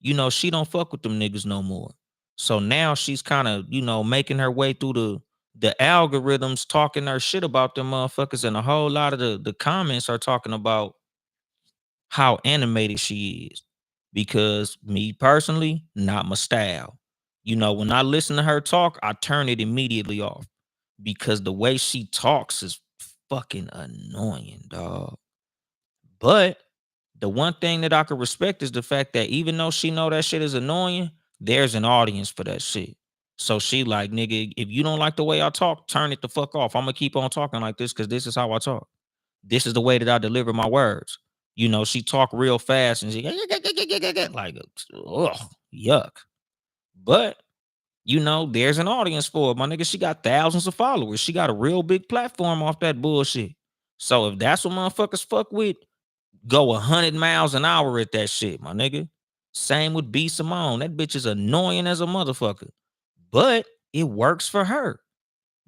You know, she don't fuck with them niggas no more. So now she's kind of, you know, making her way through the algorithms, talking her shit about them motherfuckers, and a whole lot of the comments are talking about how animated she is. Because me personally, not my style. You know, when I listen to her talk, I turn it immediately off because the way she talks is fucking annoying, dog. But the one thing that I could respect is the fact that even though she know that shit is annoying, there's an audience for that shit. So she like, nigga, if you don't like the way I talk, turn it the fuck off. I'm gonna keep on talking like this because this is how I talk. This is the way that I deliver my words. You know, she talk real fast and she like, ugh, yuck. But you know, there's an audience for it. My nigga, she got thousands of followers. She got a real big platform off that bullshit. So if that's what motherfuckers fuck with, go 100 miles an hour at that shit, my nigga. Same with B Simone. That bitch is annoying as a motherfucker. But it works for her.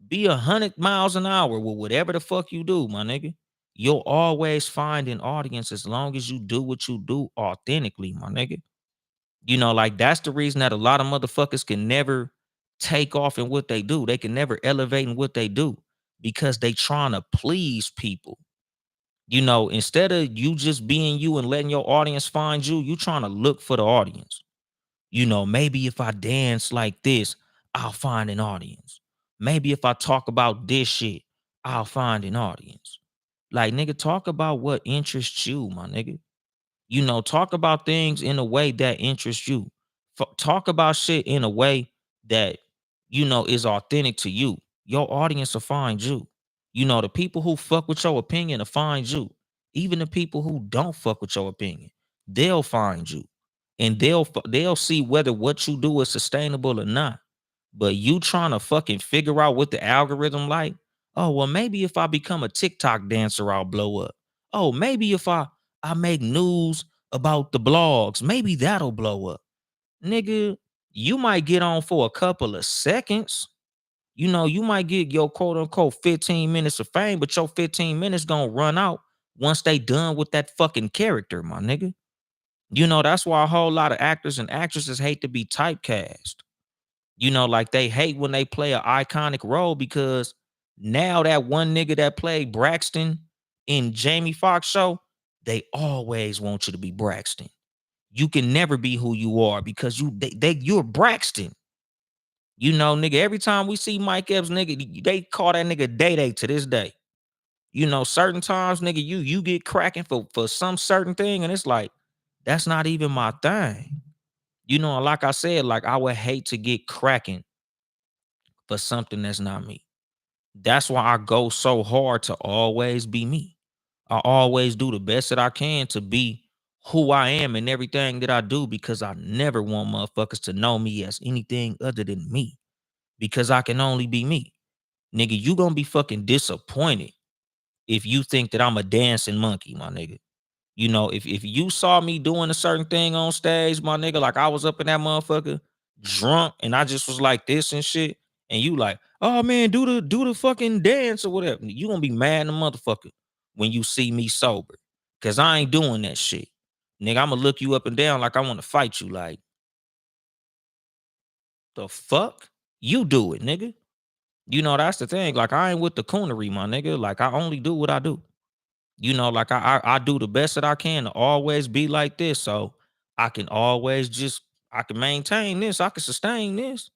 Be 100 miles an hour with whatever the fuck you do, my nigga. You'll always find an audience as long as you do what you do authentically, my nigga. You know, like that's the reason that a lot of motherfuckers can never take off in what they do. They can never elevate in what they do because they trying to please people. You know, instead of you just being you and letting your audience find you, you trying to look for the audience. You know, maybe if I dance like this, I'll find an audience. Maybe if I talk about this shit, I'll find an audience. Like, nigga, talk about what interests you, my nigga. You know, talk about things in a way that interests you. Talk about shit in a way that, you know, is authentic to you. Your audience will find you. You know, the people who fuck with your opinion will find you. Even the people who don't fuck with your opinion, they'll find you. And they'll see whether what you do is sustainable or not. But you trying to fucking figure out what the algorithm like? Oh, well, maybe if I become a TikTok dancer, I'll blow up. Oh, maybe if I make news about the blogs, maybe that'll blow up. Nigga, you might get on for a couple of seconds. You know, you might get your quote unquote 15 minutes of fame, but your 15 minutes gonna run out once they done with that fucking character, my nigga. You know, that's why a whole lot of actors and actresses hate to be typecast. You know, like they hate when they play an iconic role because now that one nigga that played Braxton in Jamie Foxx show, they always want you to be Braxton. You can never be who you are because you're Braxton. You know, nigga, every time we see Mike Epps, nigga, they call that nigga Day Day to this day. You know, certain times, nigga, you get cracking for some certain thing, and it's like, that's not even my thing. You know, like I said, like I would hate to get cracking for something that's not me. That's why I go so hard to always be me. I always do the best that I can to be who I am and everything that I do because I never want motherfuckers to know me as anything other than me because I can only be me. Nigga, you gonna be fucking disappointed if you think that I'm a dancing monkey, my nigga. You know, if you saw me doing a certain thing on stage, my nigga, like I was up in that motherfucker drunk and I just was like this and shit, and you like, oh man, do the fucking dance or whatever. You gonna be mad in the motherfucker when you see me sober. Cause I ain't doing that shit. Nigga, I'ma look you up and down like I want to fight you. Like, the fuck? You do it, nigga. You know, that's the thing. Like, I ain't with the coonery, my nigga. Like, I only do what I do. You know, like I do the best that I can to always be like this. So I can always just I can maintain this. I can sustain this.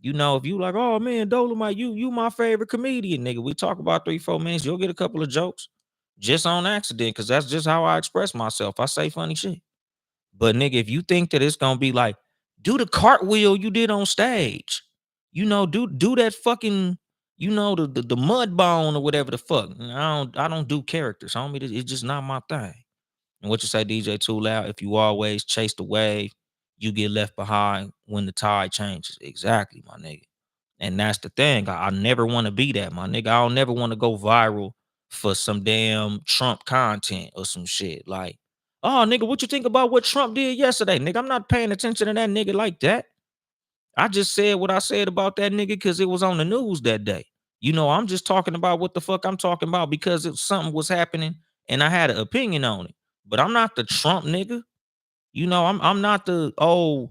You know, if you like, oh man, Dolomite, you my favorite comedian, nigga. We talk about 3, 4 minutes, you'll get a couple of jokes just on accident, because that's just how I express myself. I say funny shit. But nigga, if you think that it's gonna be like, do the cartwheel you did on stage, you know, do that fucking, you know, the mud bone or whatever the fuck. I don't do characters, homie. It's just not my thing. And what you say, DJ Too Loud? If you always chase the wave, you get left behind when the tide changes. Exactly, my nigga. And that's the thing. I never want to be that, my nigga. I'll never want to go viral for some damn Trump content or some shit. Like, oh, nigga, what you think about what Trump did yesterday? Nigga, I'm not paying attention to that nigga like that. I just said what I said about that nigga because it was on the news that day. You know, I'm just talking about what the fuck I'm talking about because something was happening and I had an opinion on it. But I'm not the Trump nigga. You know, I'm not the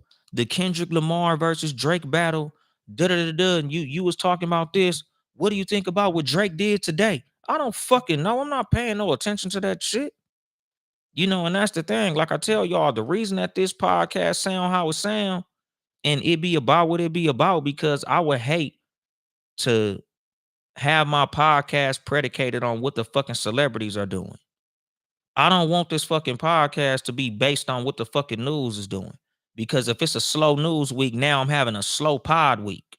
Kendrick Lamar versus Drake battle. Da da da da. And you was talking about this. What do you think about what Drake did today? I don't fucking know. I'm not paying no attention to that shit. You know, and that's the thing. Like I tell y'all, the reason that this podcast sound how it sound and it be about what it be about, because I would hate to have my podcast predicated on what the fucking celebrities are doing. I don't want this fucking podcast to be based on what the fucking news is doing. Because if it's a slow news week, now I'm having a slow pod week.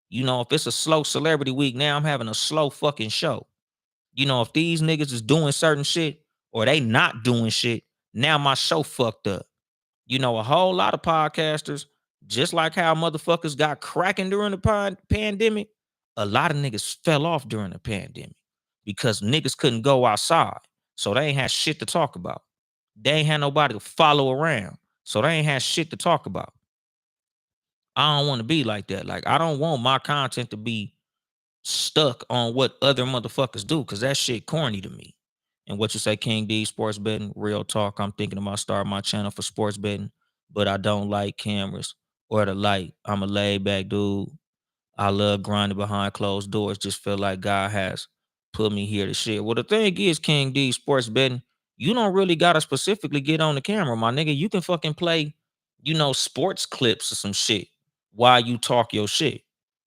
You know, if it's a slow celebrity week, now I'm having a slow fucking show. You know, if these niggas is doing certain shit or they not doing shit, now my show fucked up. You know, a whole lot of podcasters, just like how motherfuckers got cracking during the pandemic, a lot of niggas fell off during the pandemic because niggas couldn't go outside. So they ain't had shit to talk about. They ain't had nobody to follow around. So they ain't had shit to talk about. I don't want to be like that. Like, I don't want my content to be stuck on what other motherfuckers do, because that shit corny to me. And what you say, King D, sports betting, real talk. I'm thinking about starting my channel for sports betting, but I don't like cameras or the light. I'm a laid back dude. I love grinding behind closed doors. Just feel like God has put me here to share. Well, the thing is, King D, sports betting, you don't really gotta specifically get on the camera, my nigga. You can fucking play, you know, sports clips or some shit while you talk your shit.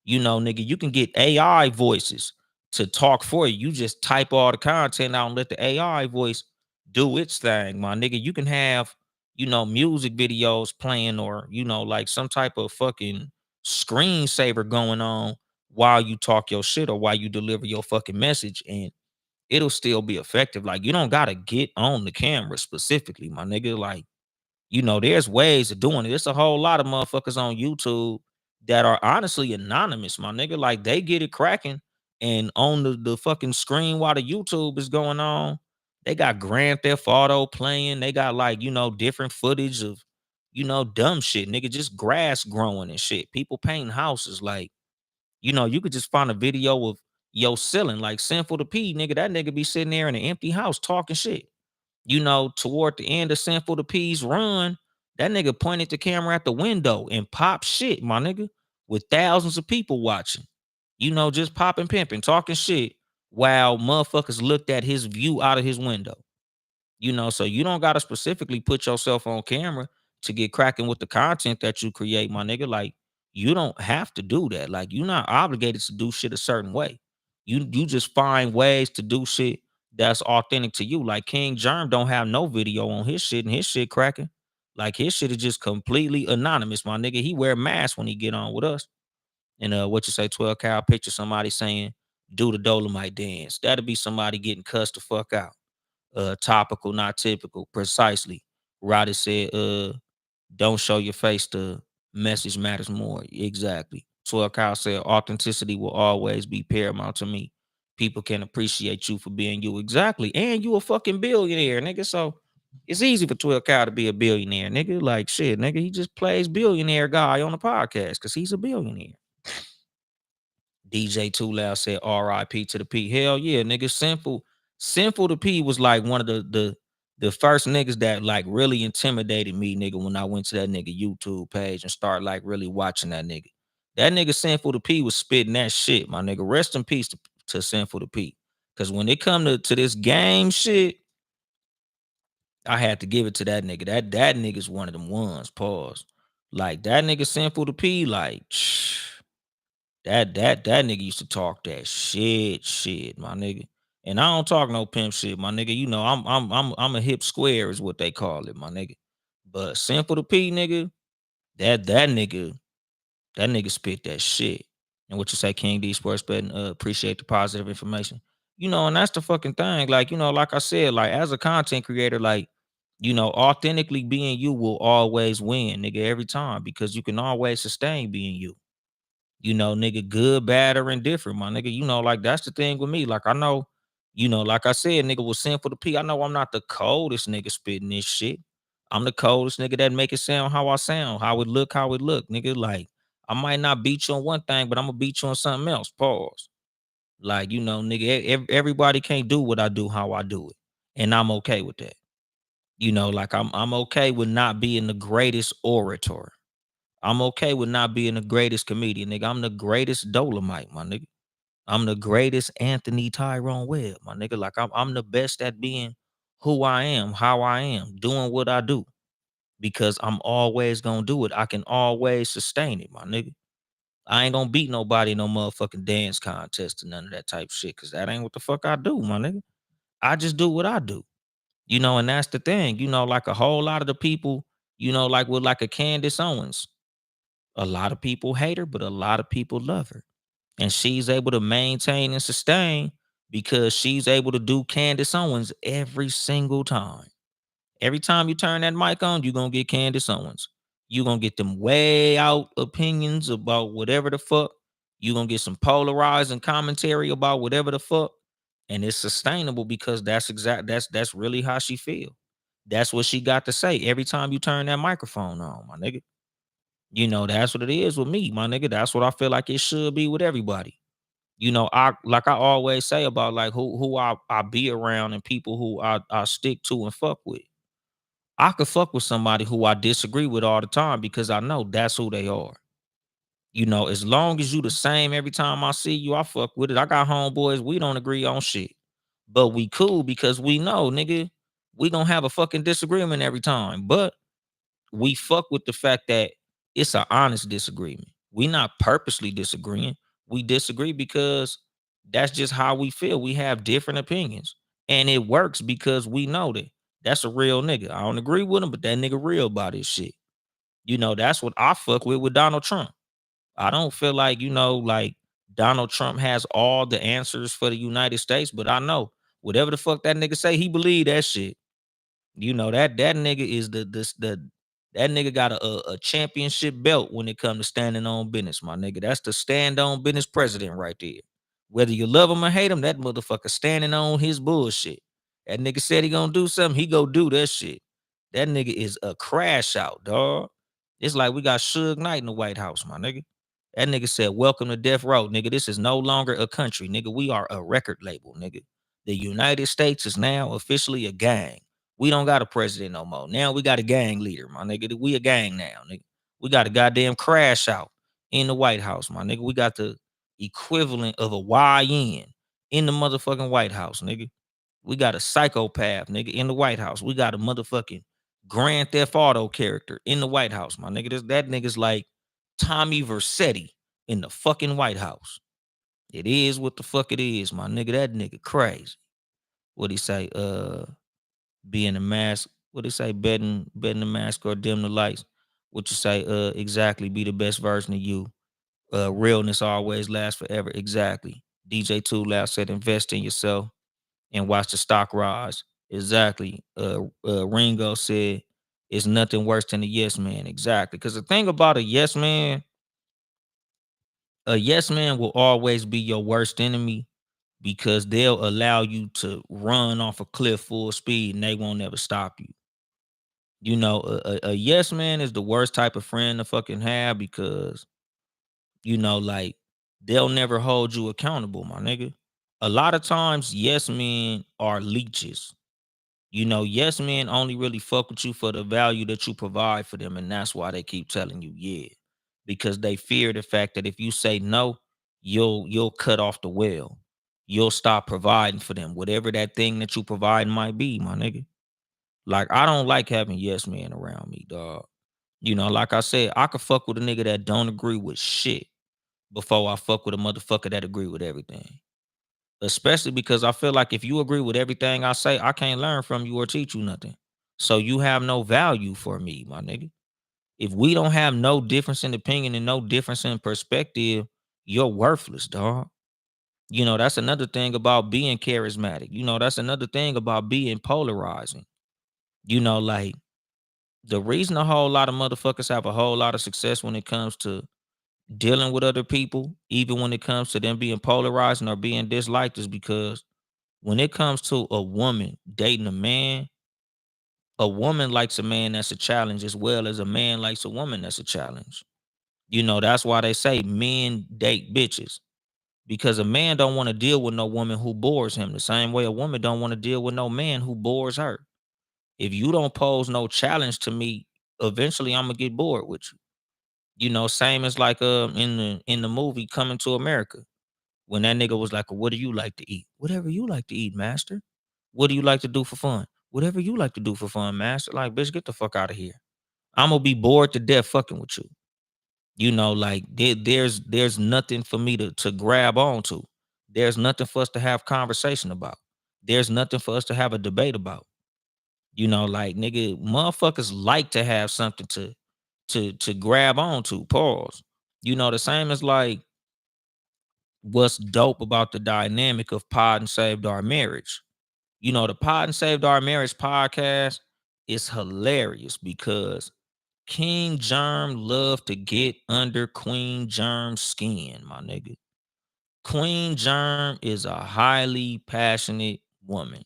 You know, nigga, you can get AI voices to talk for you. You just type all the content out and let the AI voice do its thing, my nigga. You can have, you know, music videos playing, or, you know, like some type of fucking screensaver going on while you talk your shit or while you deliver your fucking message, and it'll still be effective. Like, you don't gotta get on the camera specifically, my nigga. Like, you know, there's ways of doing it. There's a whole lot of motherfuckers on YouTube that are honestly anonymous, my nigga. Like, they get it cracking, and on the fucking screen while the YouTube is going on, they got Grand Theft Auto playing. They got, like, you know, different footage of, you know, dumb shit, nigga, just grass growing and shit. People painting houses. Like, you know, you could just find a video of yo ceiling, like Sinful to P, nigga. That nigga be sitting there in an empty house talking shit. You know, toward the end of Sinful to P's run, that nigga pointed the camera at the window and pop shit, my nigga, with thousands of people watching. You know, just popping, pimping, talking shit while motherfuckers looked at his view out of his window. You know, so you don't gotta specifically put yourself on camera to get cracking with the content that you create, my nigga. Like, you don't have to do that. Like, you're not obligated to do shit a certain way. You just find ways to do shit that's authentic to you. Like, King Germ don't have no video on his shit, and his shit cracking. Like, his shit is just completely anonymous, my nigga. He wear masks when he get on with us. And what you say, 12 cow picture somebody saying, do the Dolomite dance. That'll be somebody getting cussed the fuck out. Topical, not typical, precisely. Roddy said, don't show your face, the message matters more. Exactly. 12 Kyle said, authenticity will always be paramount to me. People can appreciate you for being you. Exactly. And you a fucking billionaire, nigga. So it's easy for 12 Kyle to be a billionaire, nigga. Like shit, nigga. He just plays billionaire guy on the podcast because he's a billionaire. DJ Too Loud said R.I.P. to the P. Hell yeah, nigga. Sinful to P was like one of the first niggas that like really intimidated me, nigga, when I went to that nigga YouTube page and started like really watching that nigga. That nigga Sinful to P was spitting that shit, my nigga. Rest in peace to Sinful to P. Cause when it come to this game shit, I had to give it to that nigga. That nigga's one of them ones. Pause. Like that nigga Sinful to P, like that nigga used to talk that shit, my nigga. And I don't talk no pimp shit, my nigga. You know, I'm a hip square is what they call it, my nigga. But Simple to P, nigga, that nigga spit that shit. And what you say, King D Sports Betting, appreciate the positive information. You know, and that's the fucking thing. Like, you know, like I said, like as a content creator, like, you know, authentically being you will always win, nigga, every time because you can always sustain being you. You know, nigga, good, bad, or indifferent, my nigga. You know, like that's the thing with me. Like I know, you know, like I said, nigga was Sinful to P. I know I'm not the coldest nigga spitting this shit. I'm the coldest nigga that make it sound how I sound, how it look, nigga. Like I might not beat you on one thing, but I'm gonna beat you on something else. Pause. Like you know, nigga, everybody can't do what I do, how I do it, and I'm okay with that. You know, like I'm okay with not being the greatest orator. I'm okay with not being the greatest comedian, nigga. I'm the greatest Dolemite, my nigga. I'm the greatest Anthony Tyrone Webb, my nigga. Like I'm the best at being who I am, how I am, doing what I do. Because I'm always gonna do it. I can always sustain it, my nigga. I ain't gonna beat nobody in no motherfucking dance contest or none of that type of shit. Cause that ain't what the fuck I do, my nigga. I just do what I do. You know, and that's the thing. You know, like a whole lot of the people, you know, like with like a Candace Owens. A lot of people hate her, but a lot of people love her. And she's able to maintain and sustain because she's able to do Candace Owens every single time. Every time you turn that mic on, you're going to get Candace Owens. You're going to get them way out opinions about whatever the fuck. You're going to get some polarizing commentary about whatever the fuck. And it's sustainable because that's really how she feel. That's what she got to say every time you turn that microphone on, my nigga. You know, that's what it is with me, my nigga. That's what I feel like it should be with everybody. You know, I like I always say about like who I be around and people who I stick to and fuck with. I could fuck with somebody who I disagree with all the time because I know that's who they are. You know, as long as you the same every time I see you, I fuck with it. I got homeboys, we don't agree on shit. But we cool because we know, nigga, we gonna have a fucking disagreement every time. But we fuck with the fact that it's an honest disagreement. We not purposely disagreeing. We disagree because that's just how we feel. We have different opinions. And it works because we know that that's a real nigga. I don't agree with him, but that nigga real about his shit. You know, that's what I fuck with Donald Trump. I don't feel like, you know, like Donald Trump has all the answers for the United States, but I know whatever the fuck that nigga say, he believe that shit. You know that nigga is the that nigga got a championship belt when it comes to standing on business, my nigga. That's the stand on business president right there. Whether you love him or hate him, that motherfucker standing on his bullshit. That nigga said he gonna do something, he go do that shit. That nigga is a crash out, dog. It's like we got Suge Knight in the White House, my nigga. That nigga said, "Welcome to Death Row, nigga. This is no longer a country, nigga. We are a record label, nigga. The United States is now officially a gang. We don't got a president no more. Now we got a gang leader, my nigga. We a gang now, nigga. We got a goddamn crash out in the White House, my nigga. We got the equivalent of a YN in the motherfucking White House, nigga. We got a psychopath, nigga, in the White House. We got a motherfucking Grand Theft Auto character in the White House, my nigga. That nigga's like Tommy Vercetti in the fucking White House. It is what the fuck it is, my nigga. That nigga crazy. What he say? Be in the mask. What he say? Betting the mask or dim the lights. What you say? Exactly. Be the best version of you. Realness always lasts forever. Exactly. DJ Too Loud said, invest in yourself and watch the stock rise. Exactly. Ringo said, It's nothing worse than a yes man. Exactly. Because the thing about a yes man will always be your worst enemy because they'll allow you to run off a cliff full speed and they won't ever stop you. A yes man is the worst type of friend to fucking have because, like they'll never hold you accountable, my nigga. A lot of times, yes men are leeches. Yes men only really fuck with you for the value that you provide for them, and that's why they keep telling you yeah, because they fear the fact that if you say no, you'll cut off the well, you'll stop providing for them, whatever that thing that you provide might be, my nigga. Like I don't like having yes men around me, dog. Like I said, I could fuck with a nigga that don't agree with shit before I fuck with a motherfucker that agree with everything. Especially because I feel like if you agree with everything I say, I can't learn from you or teach you nothing. So you have no value for me, my nigga. If we don't have no difference in opinion and no difference in perspective, you're worthless, dog. That's another thing about being charismatic. That's another thing about being polarizing. Like the reason a whole lot of motherfuckers have a whole lot of success when it comes to dealing with other people, even when it comes to them being polarizing or being disliked, is because when it comes to a woman dating a woman likes a man that's a challenge as well as a man likes a woman that's a challenge. That's why they say men date bitches because a man don't want to deal with no woman who bores him the same way a woman don't want to deal with no man who bores her. If you don't pose no challenge to me, eventually I'm gonna get bored with you. Same as like in the movie Coming to America. When that nigga was like, "What do you like to eat?" "Whatever you like to eat, master." "What do you like to do for fun?" "Whatever you like to do for fun, master." Like, bitch, get the fuck out of here. I'm gonna be bored to death fucking with you. Like there's nothing for me to grab onto. There's nothing for us to have conversation about. There's nothing for us to have a debate about. Like nigga, motherfuckers like to have something to grab onto. Pause. The same as like what's dope about the dynamic of Pod and Saved Our Marriage. The Pod and Saved Our Marriage podcast is hilarious because King Germ loved to get under Queen Germ's skin, my nigga. Queen Germ is a highly passionate woman.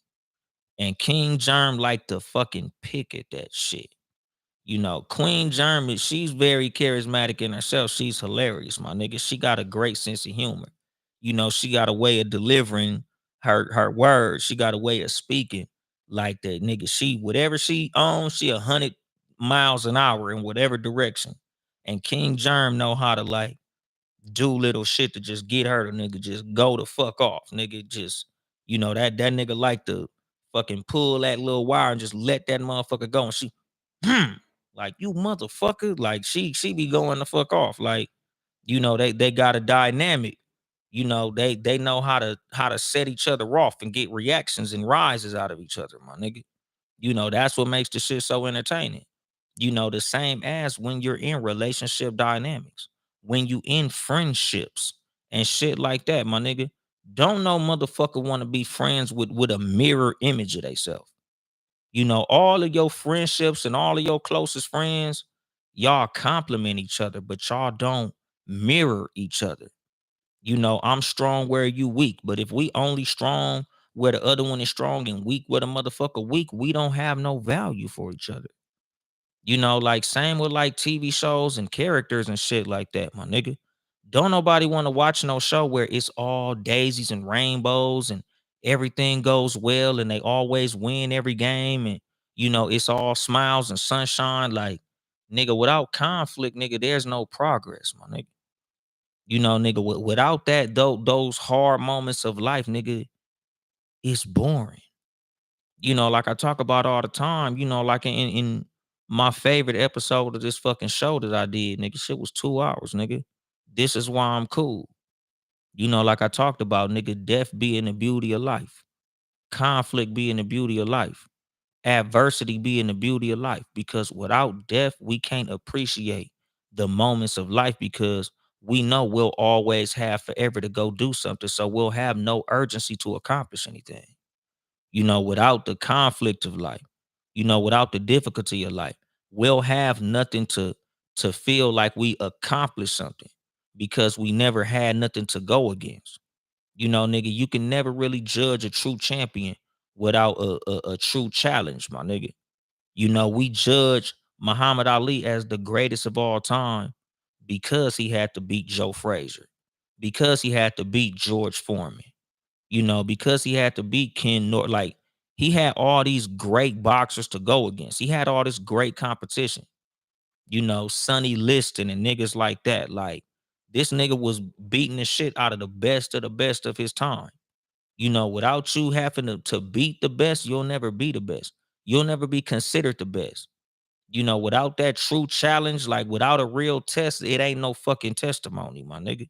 And King Germ like to fucking pick at that shit. Queen German, she's very charismatic in herself. She's hilarious, my nigga. She got a great sense of humor. She got a way of delivering her words. She got a way of speaking like that, nigga. She whatever she owns, she 100 miles an hour in whatever direction. And King Germ know how to like do little shit to just get her to nigga just go the fuck off, nigga. Just that nigga like to fucking pull that little wire and just let that motherfucker go. And she like you motherfucker. Like she be going the fuck off. Like, they got a dynamic. They know how to set each other off and get reactions and rises out of each other, my nigga. That's what makes the shit so entertaining. The same as when you're in relationship dynamics, when you in friendships and shit like that, my nigga. Don't no motherfucker want to be friends with a mirror image of themselves. All of your friendships and all of your closest friends, y'all compliment each other, but y'all don't mirror each other. I'm strong where you weak, but if we only strong where the other one is strong and weak where the motherfucker weak, we don't have no value for each other. Like same with like TV shows and characters and shit like that, my nigga. Don't nobody want to watch no show where it's all daisies and rainbows and everything goes well and they always win every game and it's all smiles and sunshine. Like, nigga, without conflict, nigga, there's no progress, my nigga. Nigga, without that, those hard moments of life, nigga, it's boring. Like I talk about all the time, like in my favorite episode of this fucking show that I did, nigga, shit was 2 hours, nigga. This is why I'm cool. Like I talked about, nigga, death being the beauty of life, conflict being the beauty of life, adversity being the beauty of life. Because without death, we can't appreciate the moments of life because we know we'll always have forever to go do something. So we'll have no urgency to accomplish anything. Without the conflict of life, without the difficulty of life. we'll have nothing to feel like we accomplished something because we never had nothing to go against. Nigga, you can never really judge a true champion without a true challenge, my nigga. We judge Muhammad Ali as the greatest of all time because he had to beat Joe Frazier, because he had to beat George Foreman, because he had to beat Ken Norton. Like, he had all these great boxers to go against. He had all this great competition, Sonny Liston and niggas like that. Like, this nigga was beating the shit out of the best of his time. Without you having to beat the best, you'll never be the best. You'll never be considered the best. Without that true challenge, like without a real test, it ain't no fucking testimony, my nigga.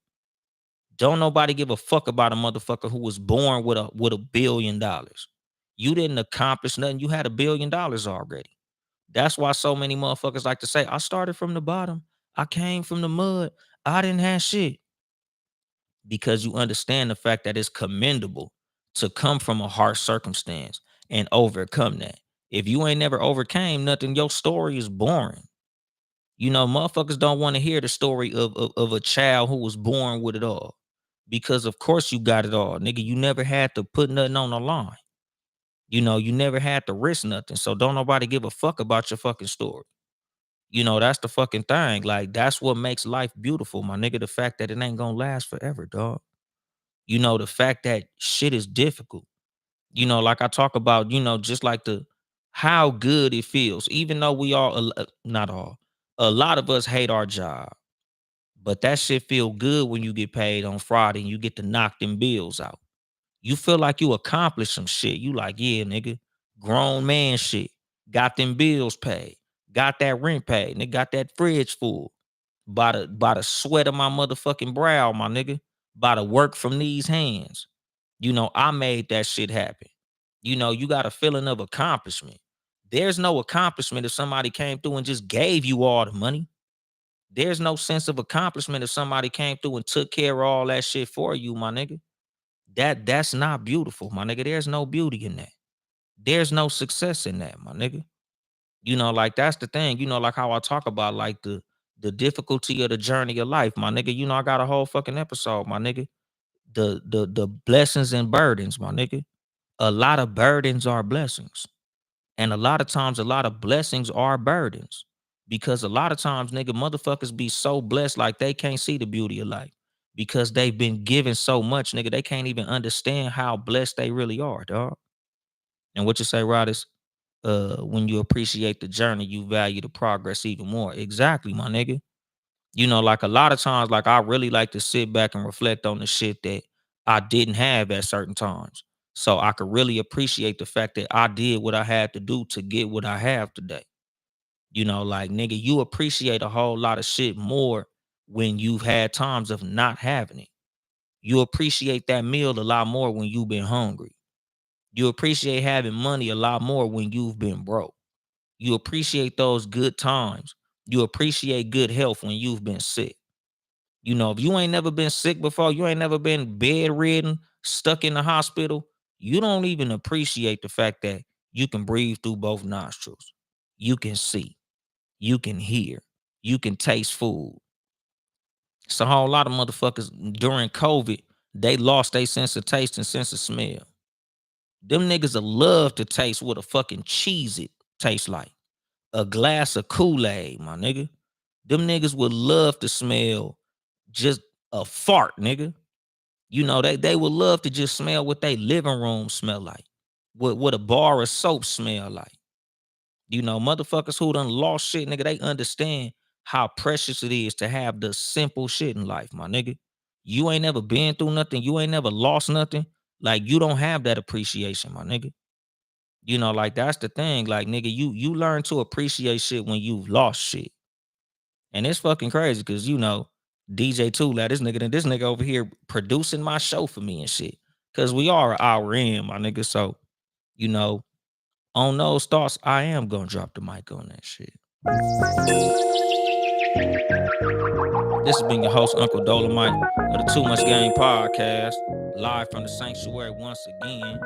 Don't nobody give a fuck about a motherfucker who was born with $1 billion. You didn't accomplish nothing. You had $1 billion already. That's why so many motherfuckers like to say, I started from the bottom. I came from the mud. I didn't have shit. Because you understand the fact that it's commendable to come from a harsh circumstance and overcome that. If you ain't never overcame nothing, your story is boring. Motherfuckers don't want to hear the story of a child who was born with it all. Because of course you got it all, nigga. You never had to put nothing on the line. You never had to risk nothing. So don't nobody give a fuck about your fucking story. That's the fucking thing. Like, that's what makes life beautiful, my nigga. The fact that it ain't gonna last forever, dog. The fact that shit is difficult. Like I talk about, just like how good it feels, even though we all, not all, a lot of us hate our job. But that shit feel good when you get paid on Friday and you get to knock them bills out. You feel like you accomplished some shit. You like, yeah, nigga, grown man shit. Got them bills paid. Got that rent paid. Nigga, got that fridge full. By the sweat of my motherfucking brow, my nigga. By the work from these hands. I made that shit happen. You got a feeling of accomplishment. There's no accomplishment if somebody came through and just gave you all the money. There's no sense of accomplishment if somebody came through and took care of all that shit for you, my nigga. That's not beautiful, my nigga. There's no beauty in that. There's no success in that, my nigga. Like, that's the thing. Like how I talk about like the difficulty of the journey of life, my nigga. I got a whole fucking episode, my nigga. The blessings and burdens, my nigga. A lot of burdens are blessings. And a lot of times, a lot of blessings are burdens. Because a lot of times, nigga, motherfuckers be so blessed like they can't see the beauty of life. Because they've been given so much, nigga, they can't even understand how blessed they really are, dog. And what you say, Rod, is when you appreciate the journey, you value the progress even more. Exactly, my nigga. Like a lot of times, like I really like to sit back and reflect on the shit that I didn't have at certain times. So I could really appreciate the fact that I did what I had to do to get what I have today. Like, nigga, you appreciate a whole lot of shit more when you've had times of not having it. You appreciate that meal a lot more when you've been hungry. You appreciate having money a lot more when you've been broke. You appreciate those good times. You appreciate good health when you've been sick. If you ain't never been sick before, you ain't never been bedridden, stuck in the hospital, you don't even appreciate the fact that you can breathe through both nostrils. You can see, you can hear, you can taste food. So a whole lot of motherfuckers during COVID, they lost their sense of taste and sense of smell. Them niggas will love to taste what a fucking cheese it tastes like. A glass of Kool-Aid, my nigga. Them niggas would love to smell just a fart, nigga. They would love to just smell what they living room smell like. What a bar of soap smell like. Motherfuckers who done lost shit, nigga, they understand how precious it is to have the simple shit in life, my nigga. You ain't never been through nothing. You ain't never lost nothing. Like, you don't have that appreciation, my nigga. Like, that's the thing. Like, nigga, you learn to appreciate shit when you've lost shit. And it's fucking crazy because, DJ Two, like this nigga over here producing my show for me and shit. Cause we are an hour in, my nigga. So, you know, on those thoughts, I am gonna drop the mic on that shit. This has been your host, Uncle Dolemite of the Too Much Game Podcast, live from the sanctuary once again.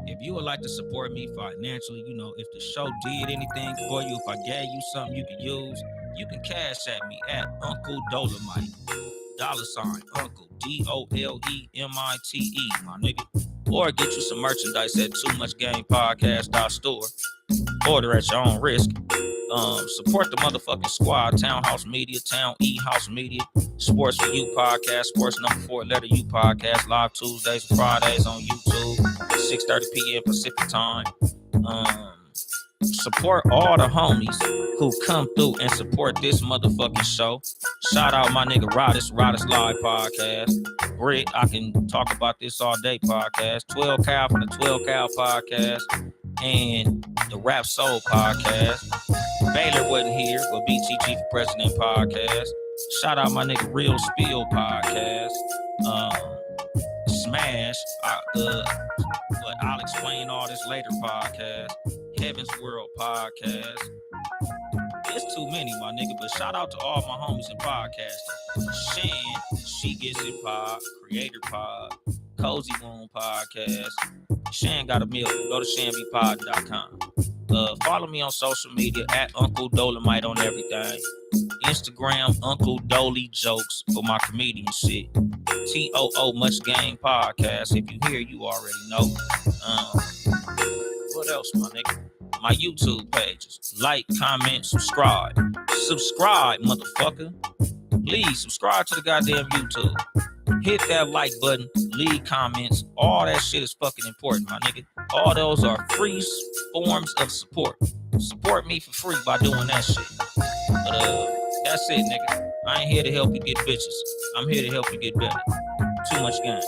If you would like to support me financially, you know, if the show did anything for you, if I gave you something you could use, you can cash at me at Uncle Dolemite. $ Uncle Dolemite, my nigga. Or get you some merchandise at Too Much Game Podcast.store. Order at your own risk. Support the motherfucking squad. Townhouse Media, Town E House Media, Sports for You podcast, Sports number 4 letter U podcast, live Tuesdays and Fridays on YouTube, 6:30 p.m. Pacific time. Support all the homies who come through and support this motherfucking show. Shout out my nigga Rodis Live podcast. Britt, I can talk about this all day podcast. 12 Cal from the 12 Cal podcast. And the Rap Soul podcast. Baylor wasn't here, but BTG for President podcast. Shout out my nigga Real Spill podcast. Smash, but I'll explain all this later podcast. Heaven's World podcast. It's too many, my nigga, but shout out to all my homies in podcasting. Shan, She Gets It Pod, Creator Pod, Cozy Womb podcast. Shan got a meal. Go to shanbpod.com. Follow me on social media at Uncle Dolemite on everything. Instagram, Uncle Dolly Jokes for my comedian shit. TOO Much Game Podcast. If you hear, you already know. What else, my nigga? My YouTube pages. Like, comment, subscribe. Subscribe, motherfucker. Please subscribe to the goddamn YouTube. Hit that like button. Leave comments. All that shit is fucking important, my nigga. All those are free forms of support. Support me for free by doing that shit. But that's it, nigga. I ain't here to help you get bitches. I'm here to help you get better. Too much game.